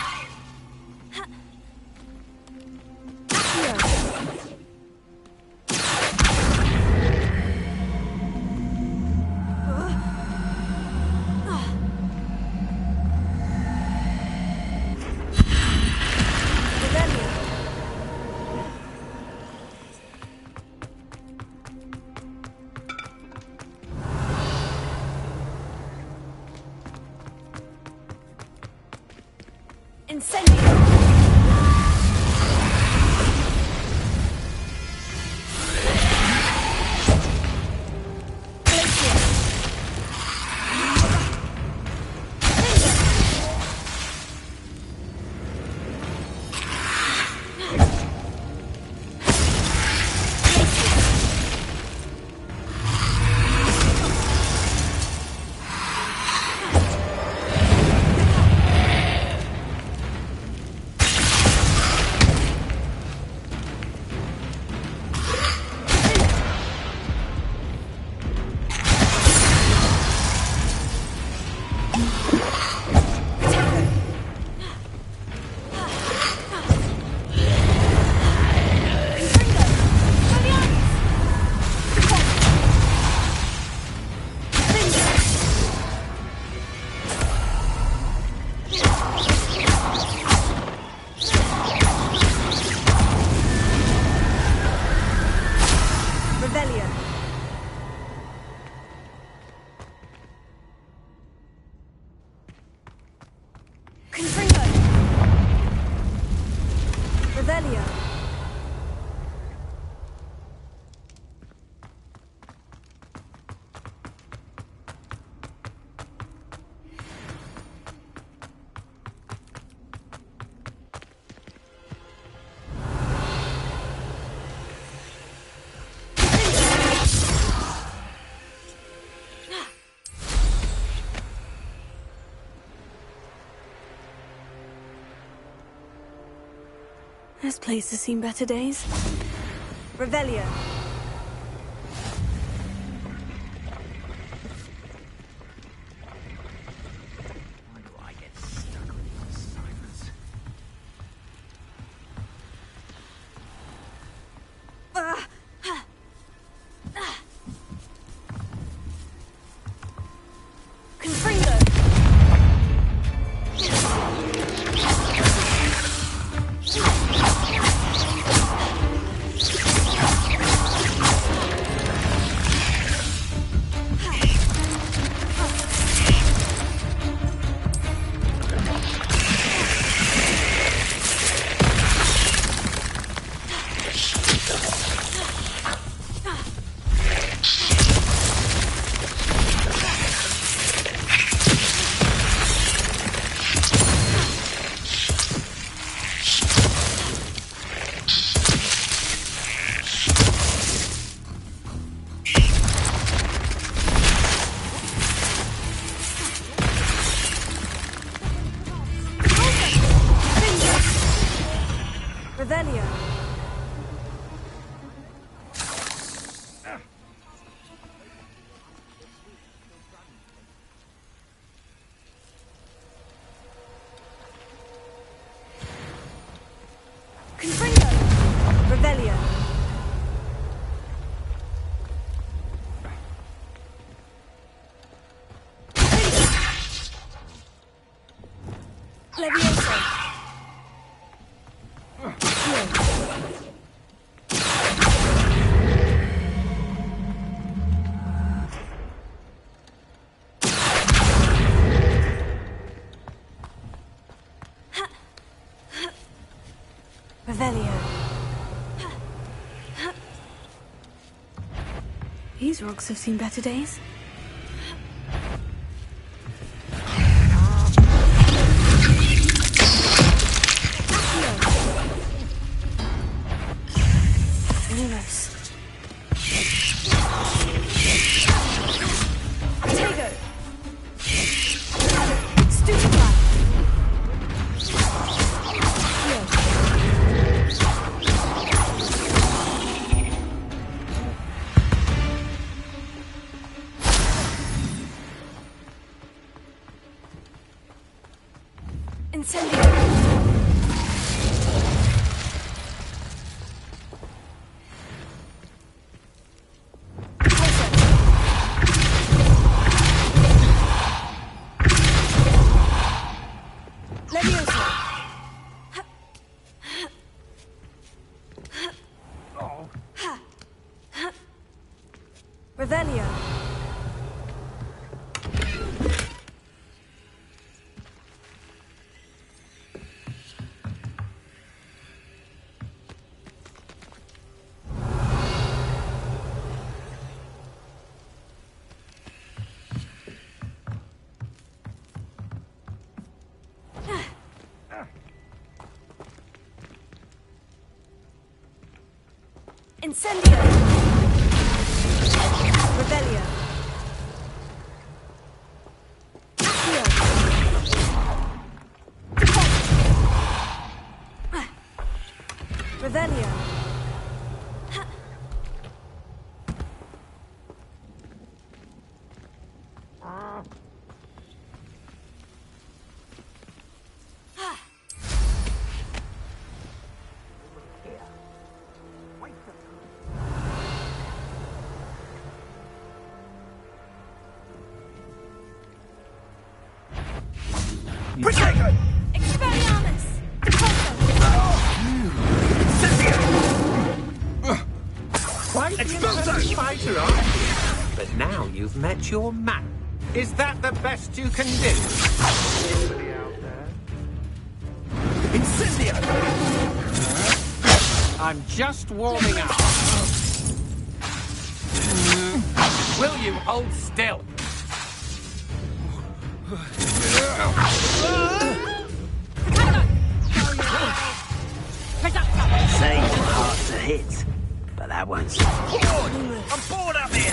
This place has seen better days. Revelio. Why do I get stuck on these assignments? Revelio. Confringo. Revelio. Leviosa. Revelio. These rocks have seen better days. Revelio. Incendio! Revelio! Accio! Revelio! Expelliarmus! Quite the impressive fighter, aren't you? But now you've met your match. Is that the best you can do? Anybody out there? Incendio! I'm just warming up. Will you hold still? Say hard to hit, but that one's... I'm bored up here!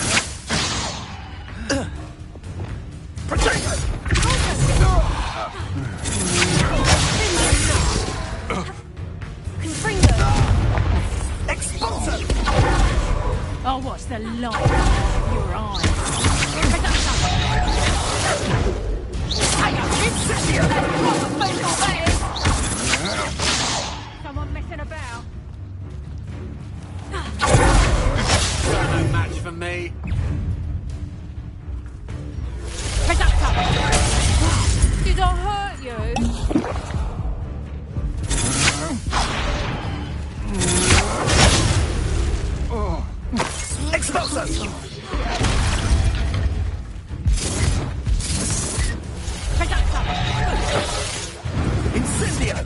Potato! Confringo! Expulso! I'll watch the light out of your eyes. Someone messing about? No match for me. Did I hurt you? Expulso! Incendio!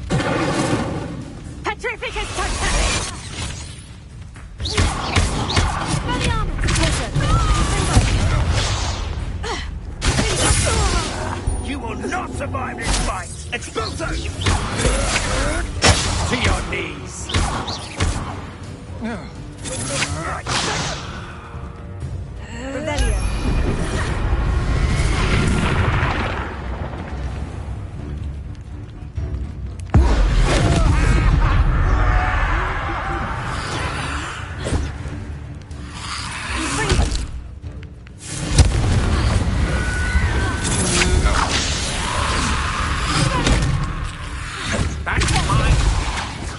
Petrificus totalis! You will not survive this fight! Expulso! To your knees! Revelio!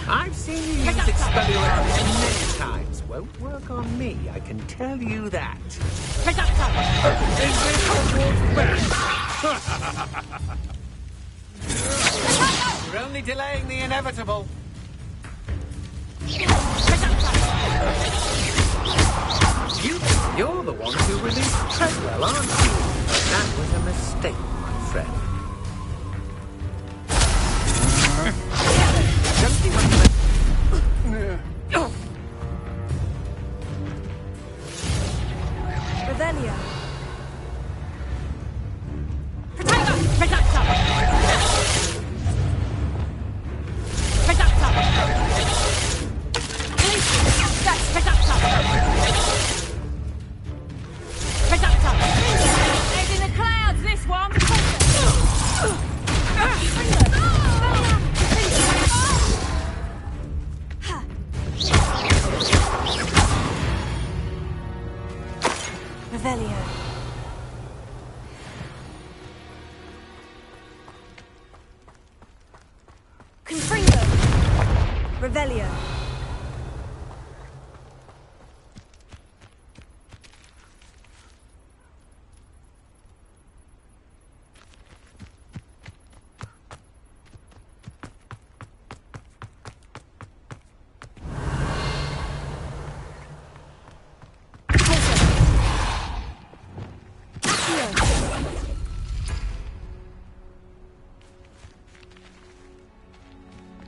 I've seen you use Expelliarmus many times. Won't work on me, I can tell you that. You're only delaying the inevitable. You're the one who released Treadwell, aren't you? That was a mistake, my friend. Revelio! Head in the clouds, this one! Confringo! Revelio!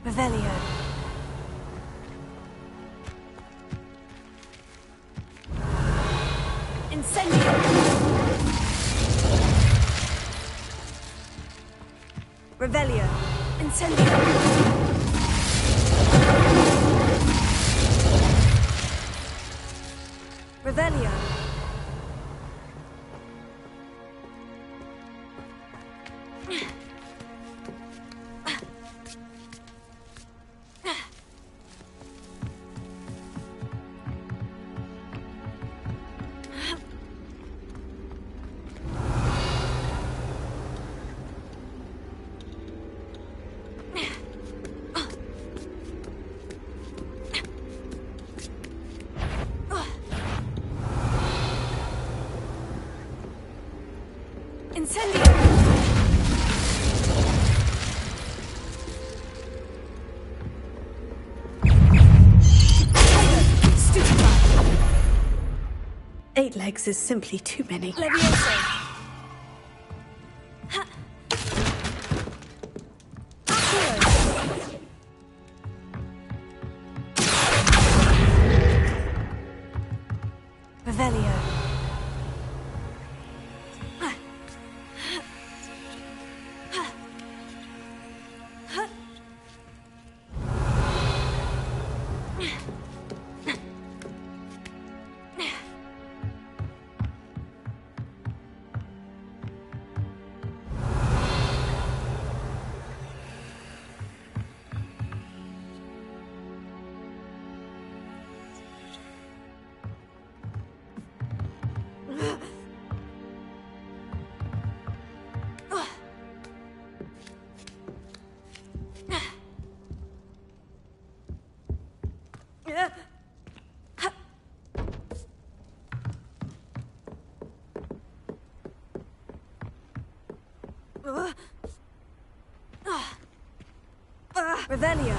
Revelio. Incendio. Revelio. Incendio. Revelio. Incendio! 8 legs is simply too many. Levioso! Revelio. Revelio.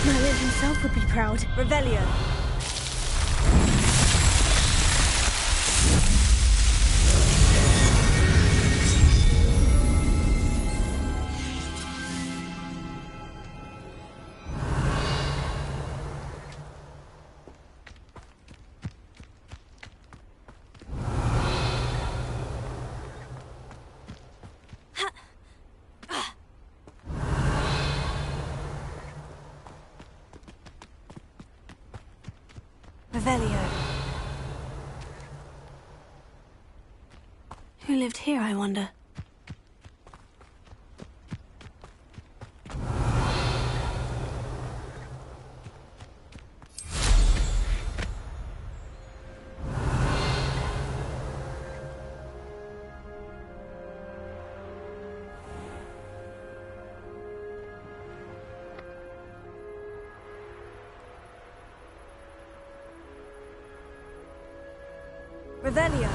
Merlin himself would be proud. Revelio. Revelio. Who lived here, I wonder? Revelio.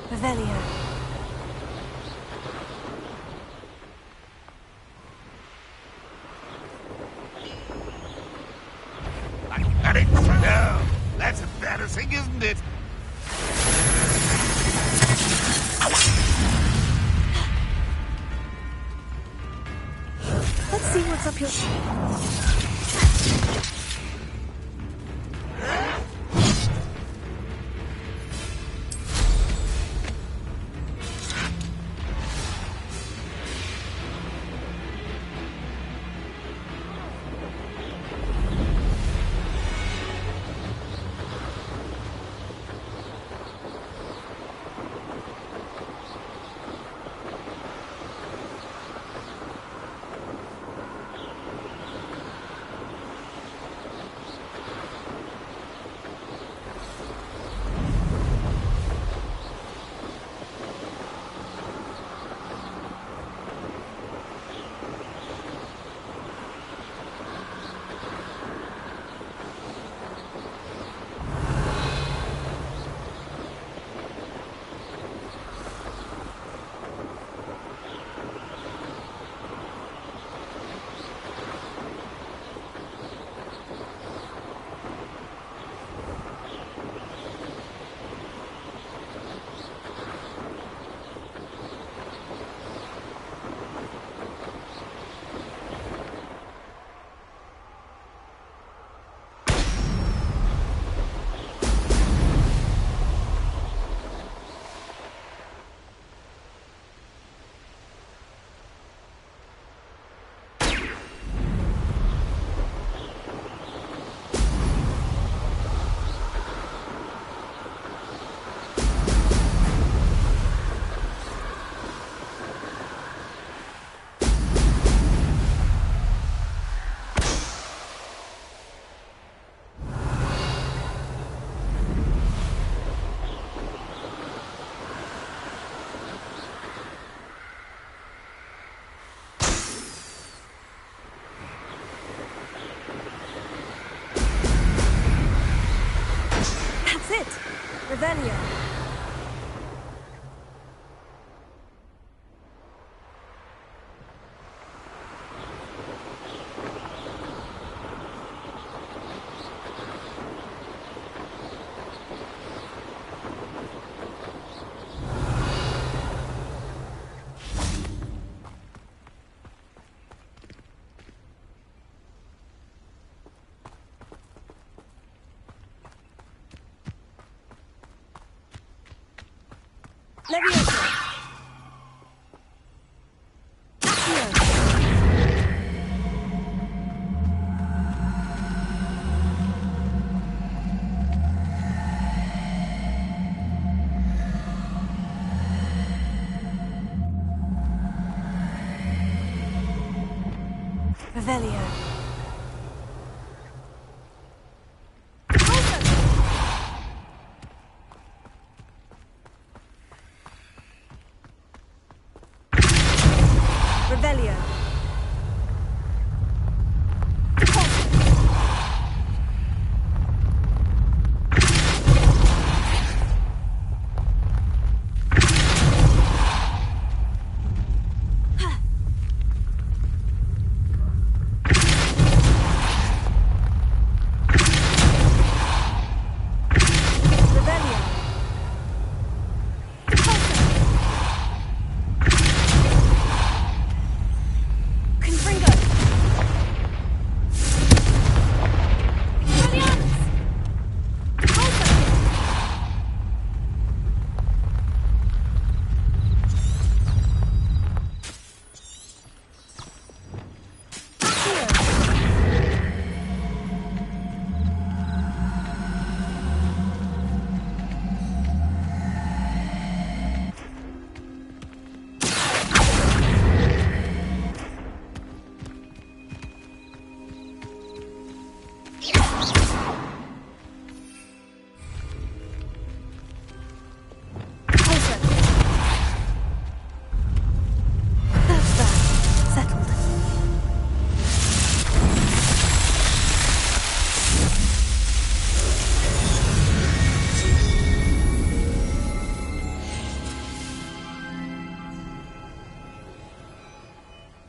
Revelio. I got it! No! That's embarrassing, isn't it? Let's see what's up your... Revelio. Leviosa. Revelio.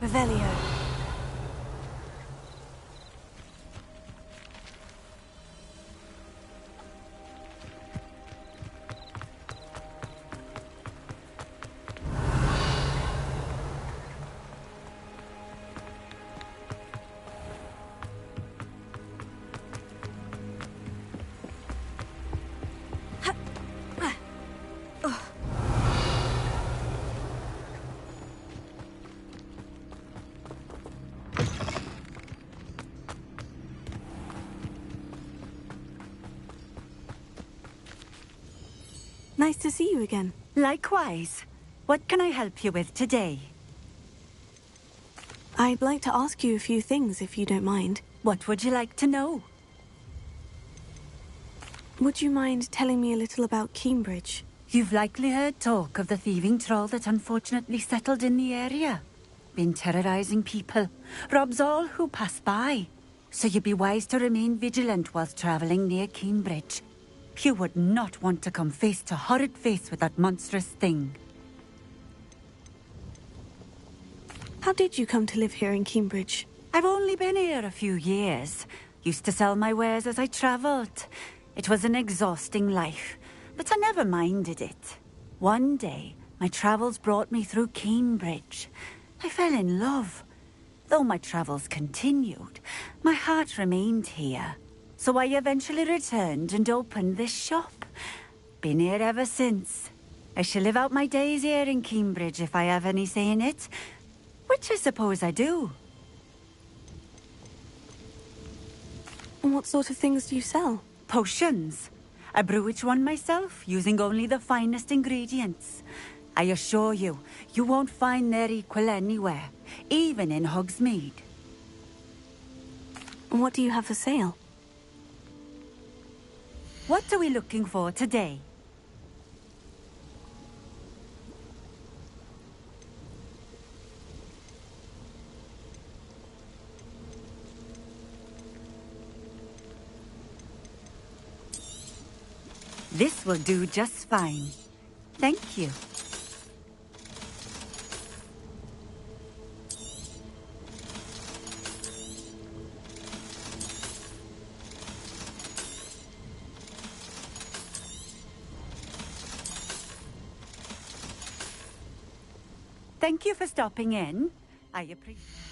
Revelio. Revelio. Nice to see you again. Likewise. What can I help you with today? I'd like to ask you a few things, if you don't mind. What would you like to know? Would you mind telling me a little about Cambridge? You've likely heard talk of the thieving troll that unfortunately settled in the area. Been terrorizing people. Robs all who pass by. So you'd be wise to remain vigilant whilst traveling near Cambridge. You would not want to come face to horrid face with that monstrous thing. How did you come to live here in Cambridge? I've only been here a few years. Used to sell my wares as I travelled. It was an exhausting life, but I never minded it. One day, my travels brought me through Cambridge. I fell in love. Though my travels continued, my heart remained here. So I eventually returned and opened this shop. Been here ever since. I shall live out my days here in Cambridge if I have any say in it. Which I suppose I do. And what sort of things do you sell? Potions. I brew each one myself, using only the finest ingredients. I assure you, you won't find their equal anywhere, even in Hogsmeade. And what do you have for sale? What are we looking for today? This will do just fine. Thank you. Thank you for stopping in. I appreciate it.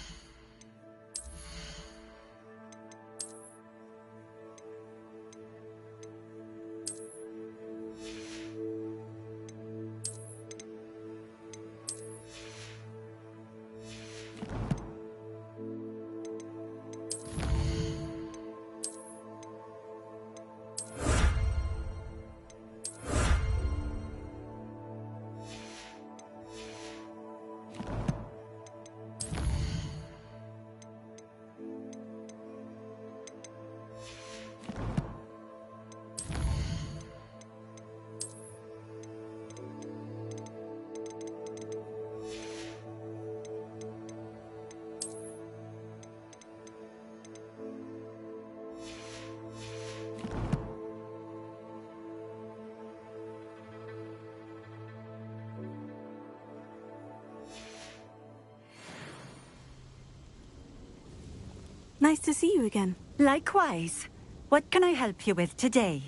Nice to see you again. Likewise. What can I help you with today?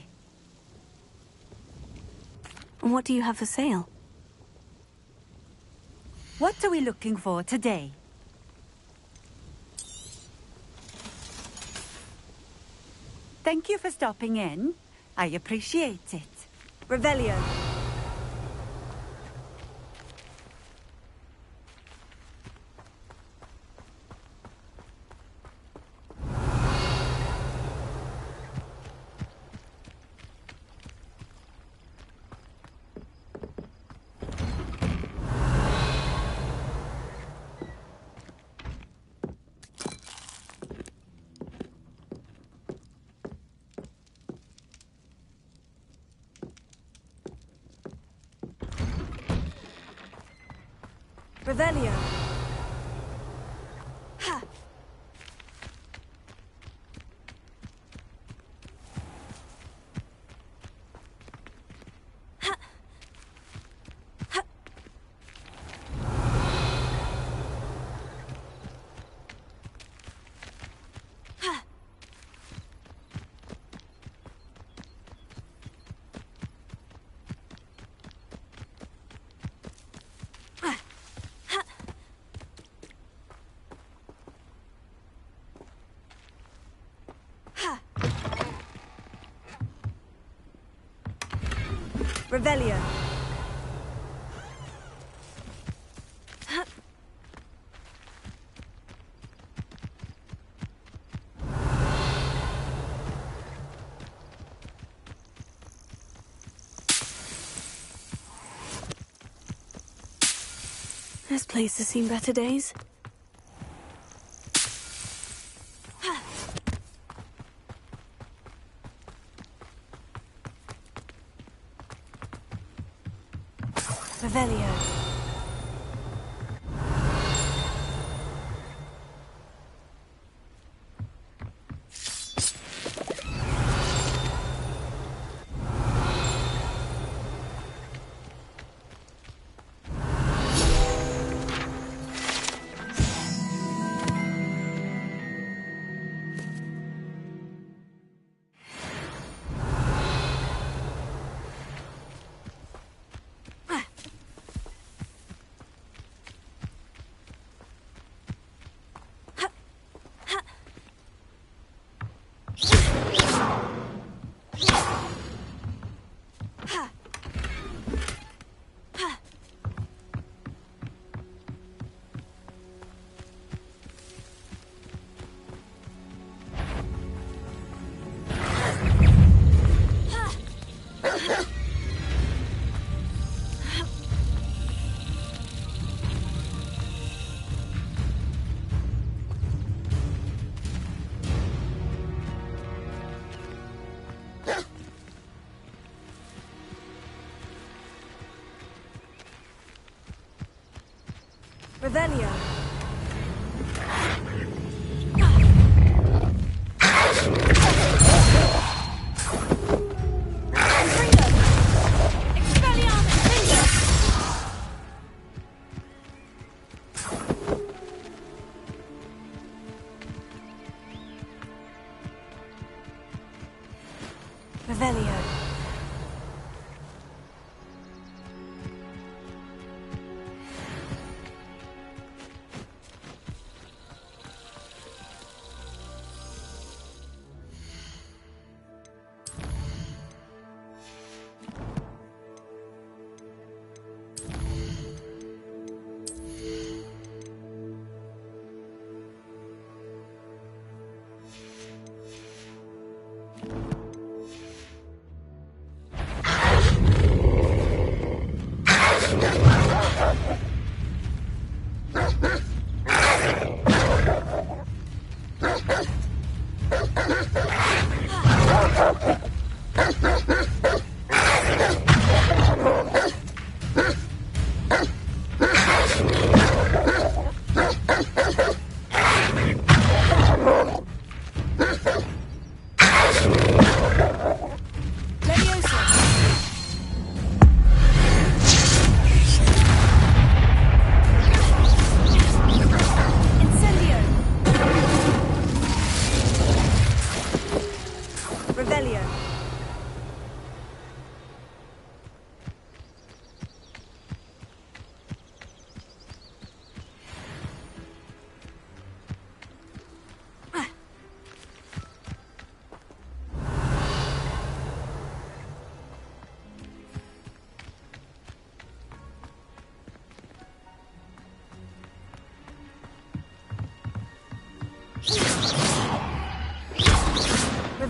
And what do you have for sale? What are we looking for today? Thank you for stopping in. I appreciate it. Revelio. Revelio. Ha. Ha. Ha. Ha. Revelio. This place has seen better days. Revelio. Revelio. Revelio. Revelio.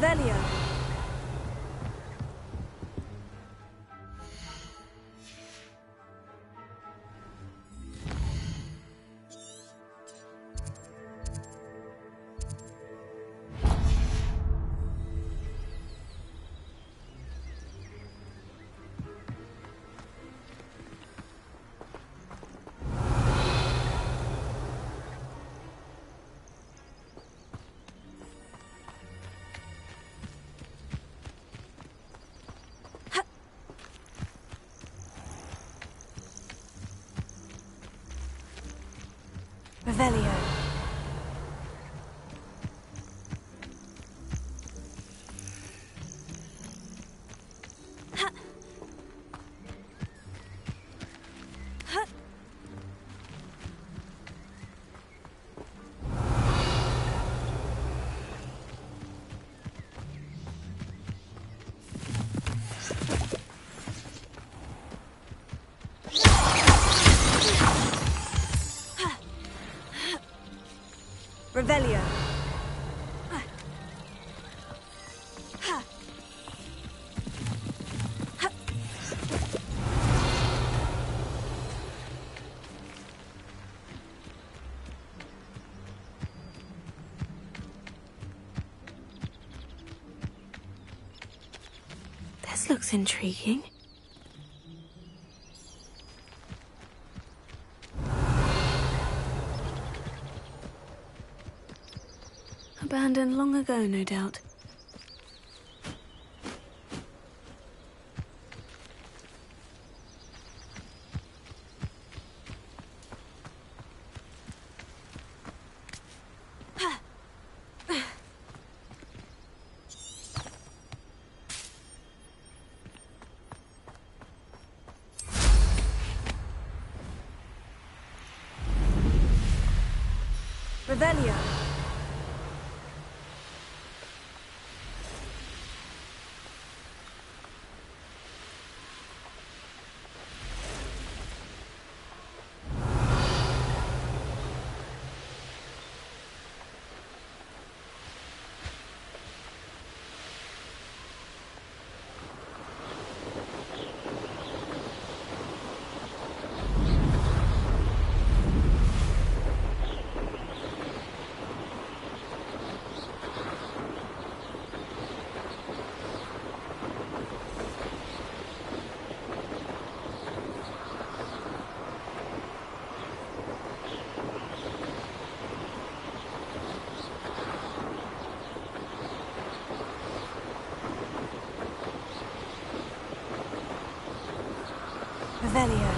Revelio. Revelio. Revelio. This looks intriguing. Abandoned long ago, no doubt. Revelio. Revelio.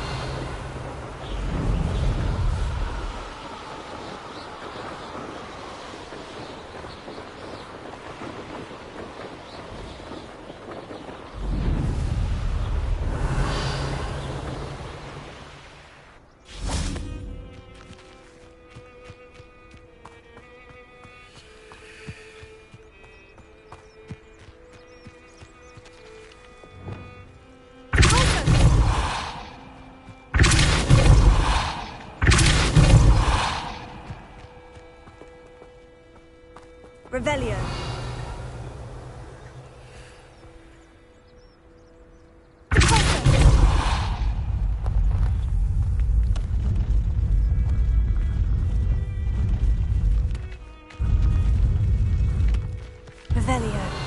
Revelio.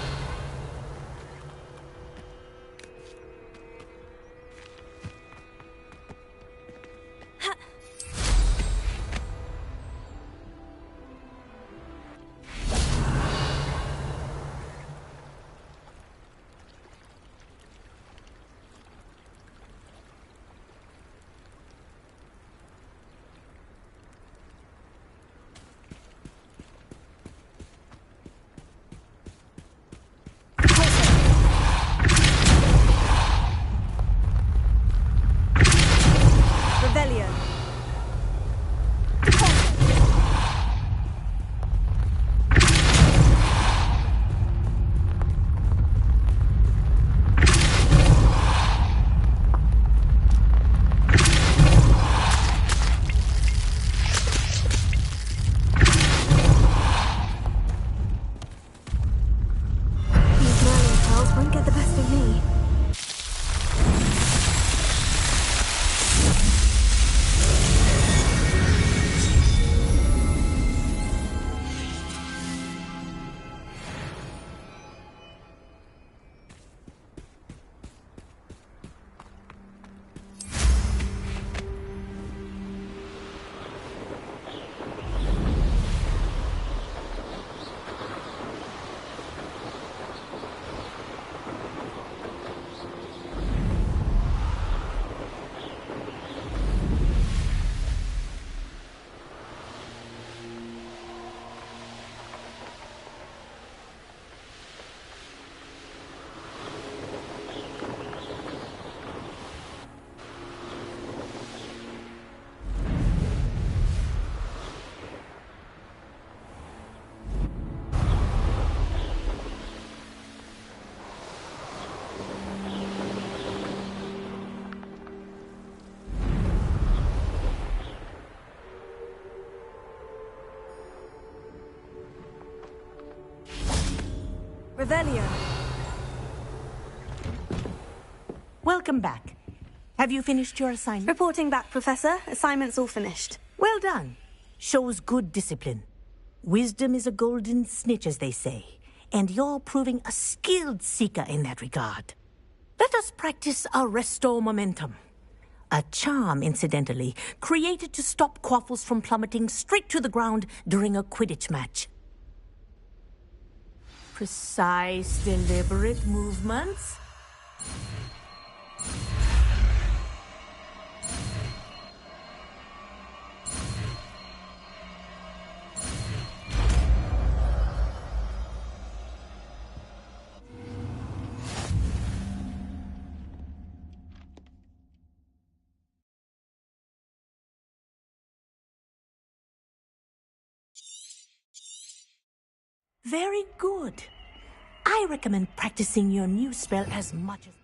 Revelio. Welcome back. Have you finished your assignment? Reporting back, Professor. Assignment's all finished. Well done. Shows good discipline. Wisdom is a golden snitch, as they say, and you're proving a skilled seeker in that regard. Let us practice our Restore Momentum. A charm, incidentally, created to stop quaffles from plummeting straight to the ground during a Quidditch match. Precise, deliberate movements. Very good. I recommend practicing your new spell as much as...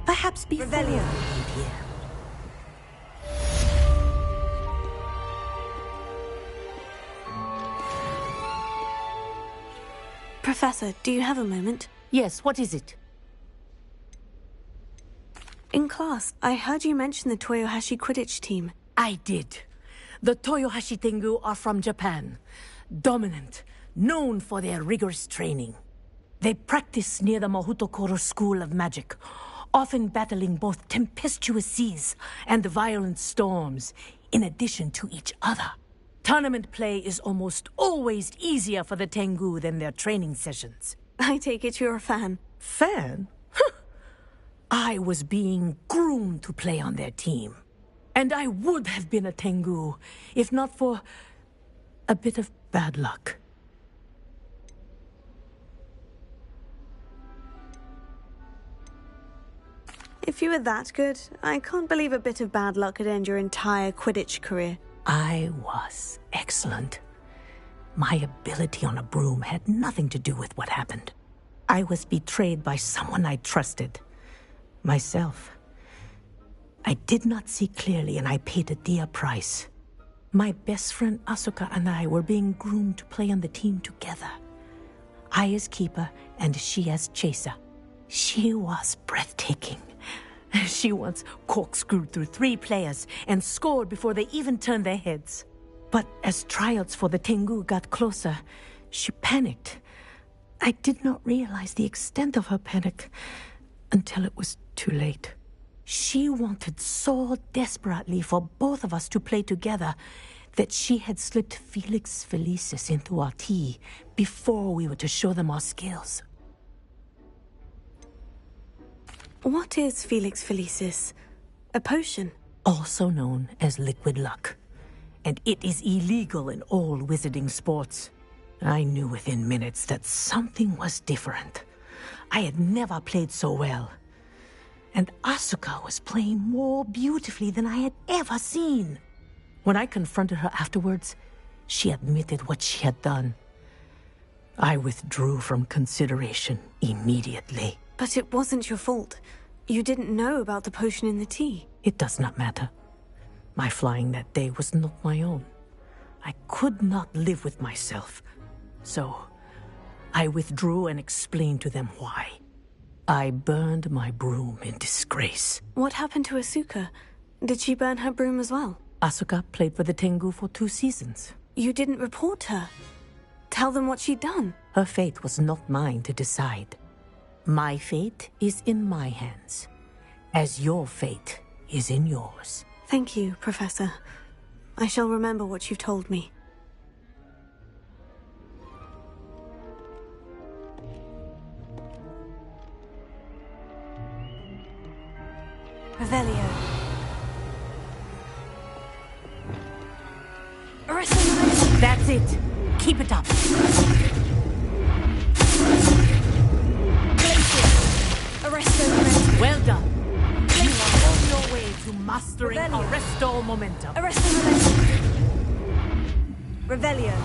Perhaps before... Revelio. Professor, do you have a moment? Yes, what is it? In class, I heard you mention the Toyohashi Quidditch team. I did. The Toyohashi Tengu are from Japan. Dominant, known for their rigorous training. They practice near the Mahutokoro School of Magic, often battling both tempestuous seas and violent storms, in addition to each other. Tournament play is almost always easier for the Tengu than their training sessions. I take it you're a fan. Fan? I was being groomed to play on their team. And I would have been a Tengu, if not for a bit of bad luck. If you were that good, I can't believe a bit of bad luck could end your entire Quidditch career. I was excellent. My ability on a broom had nothing to do with what happened. I was betrayed by someone I trusted. Myself. I did not see clearly, and I paid a dear price. My best friend Asuka and I were being groomed to play on the team together. I as keeper, and she as chaser. She was breathtaking. She once corkscrewed through 3 players and scored before they even turned their heads. But as tryouts for the Tengu got closer, she panicked. I did not realize the extent of her panic until it was too late. She wanted so desperately for both of us to play together that she had slipped Felix Felicis into our tea before we were to show them our skills. What is Felix Felicis? A potion? Also known as liquid luck. And it is illegal in all wizarding sports. I knew within minutes that something was different. I had never played so well. And Asuka was playing more beautifully than I had ever seen. When I confronted her afterwards, she admitted what she had done. I withdrew from consideration immediately. But it wasn't your fault. You didn't know about the potion in the tea. It does not matter. My flying that day was not my own. I could not live with myself. So, I withdrew and explained to them why. I burned my broom in disgrace. What happened to Asuka? Did she burn her broom as well? Asuka played for the Tengu for 2 seasons. You didn't report her? Tell them what she'd done? Her fate was not mine to decide. My fate is in my hands, as your fate is in yours. Thank you, Professor. I shall remember what you've told me. Revelio. That's it. Keep it up. Well done. You are on your way to mastering Arresto Momentum. Arresto Momentum. Revelio.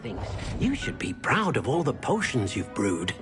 Thinks you should be proud of all the potions you've brewed.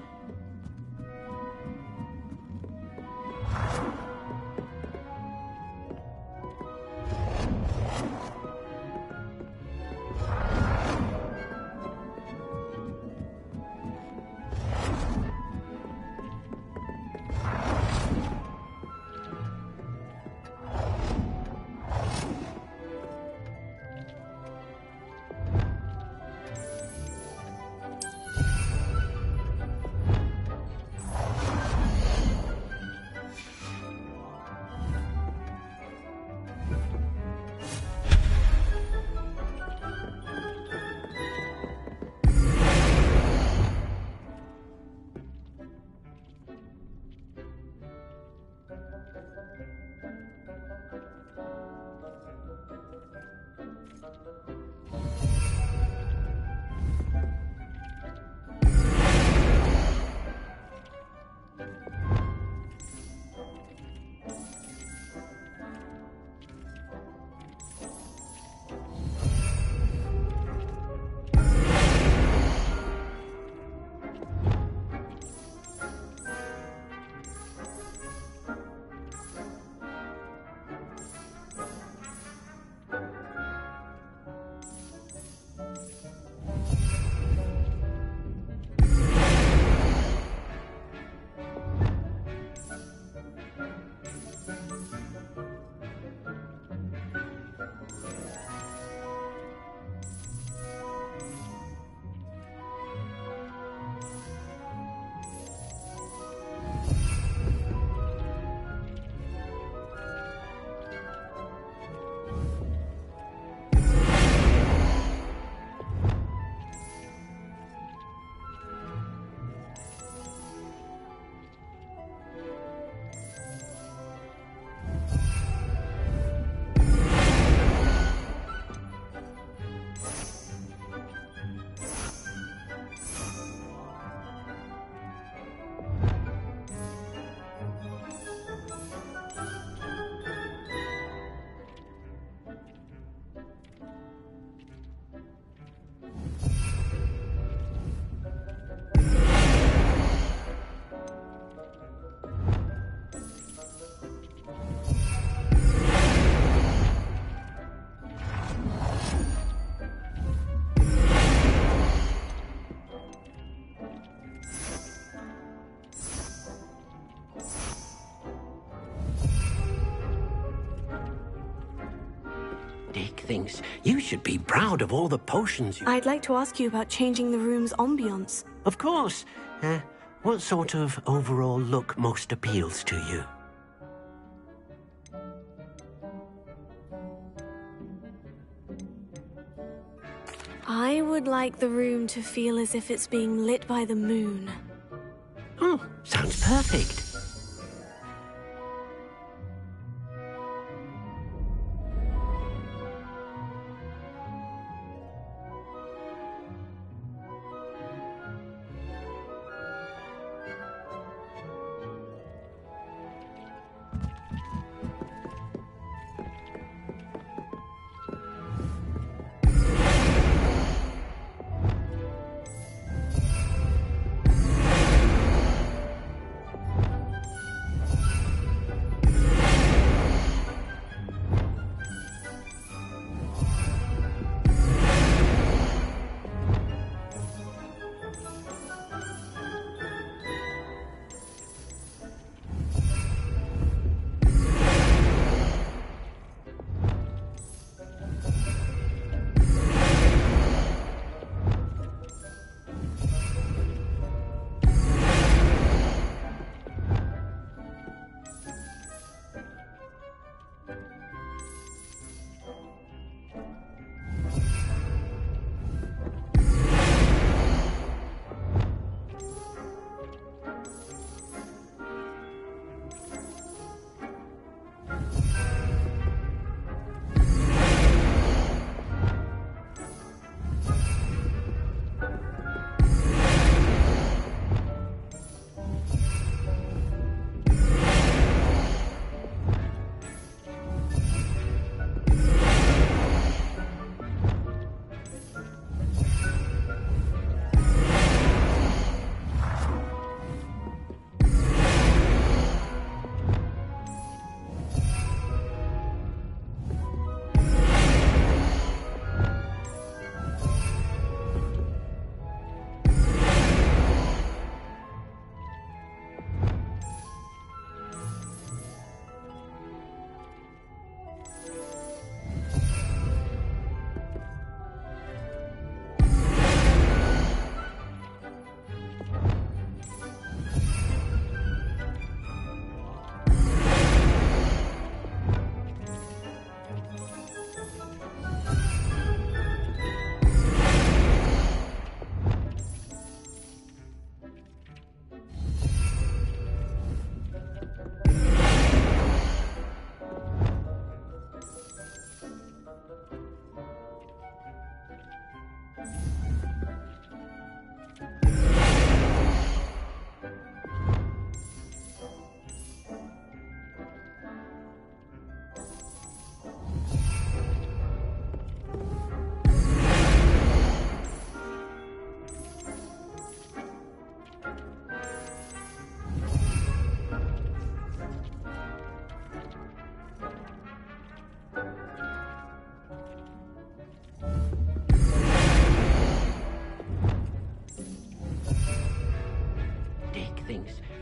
thinks you should be proud of all the potions you... I'd like to ask you about changing the room's ambience. Of course. What sort of overall look most appeals to you? I would like the room to feel as if it's being lit by the moon. Oh, sounds perfect.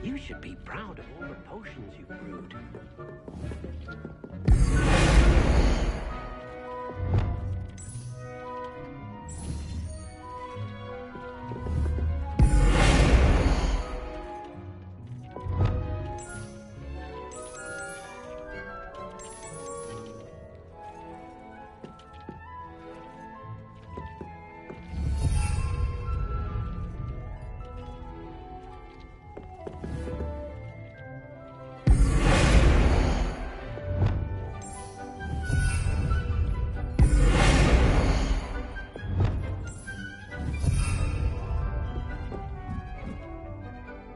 You should be proud of all the potions you've brewed.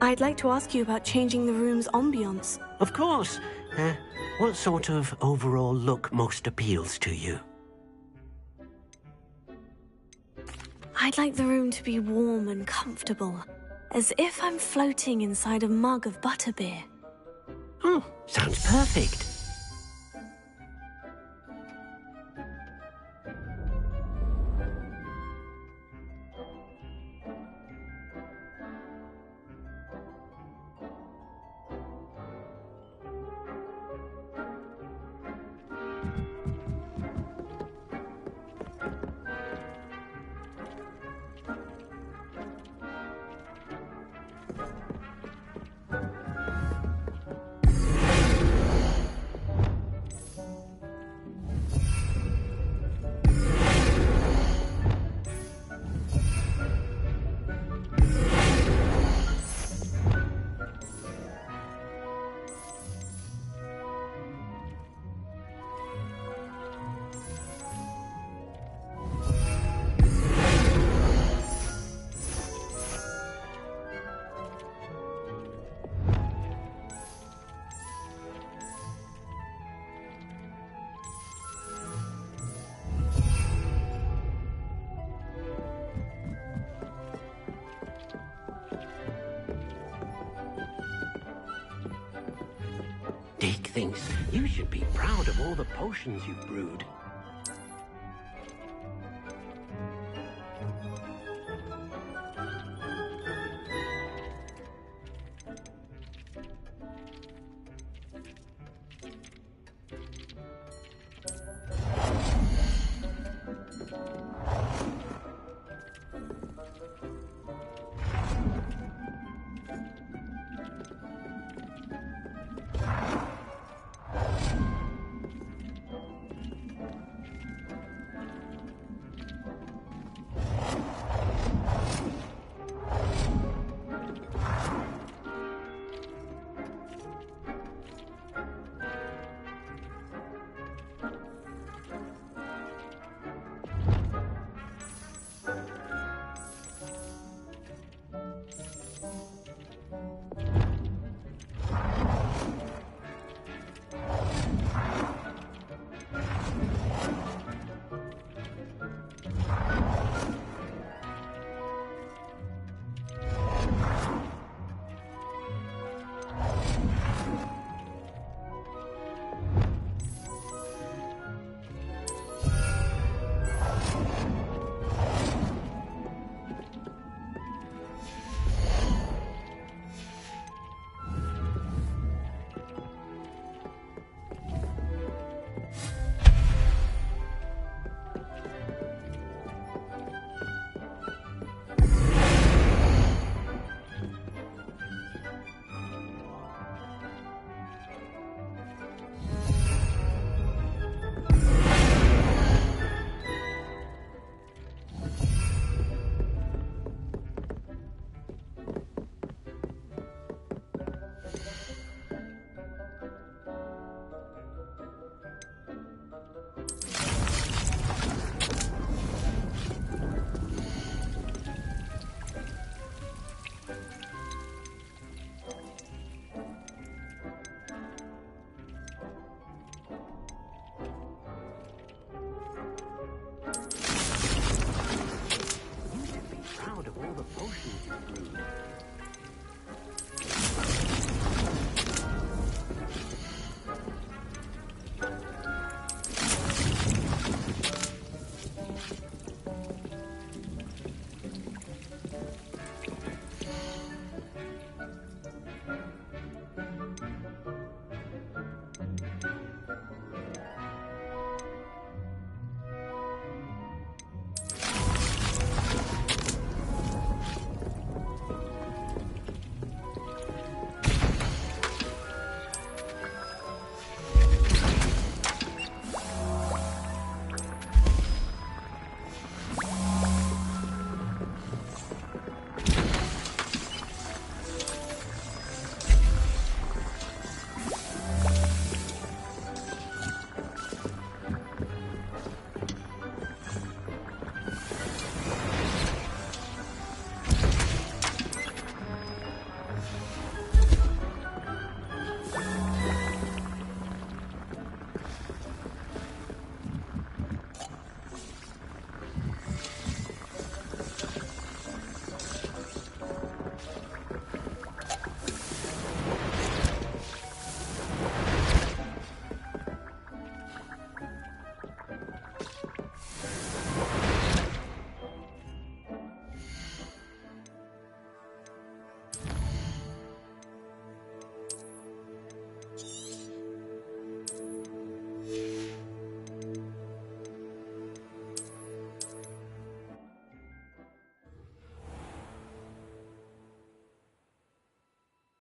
I'd like to ask you about changing the room's ambience. Of course. What sort of overall look most appeals to you? I'd like the room to be warm and comfortable, as if I'm floating inside a mug of butterbeer. Oh, sounds perfect. thinks you should be proud of all the potions you've brewed.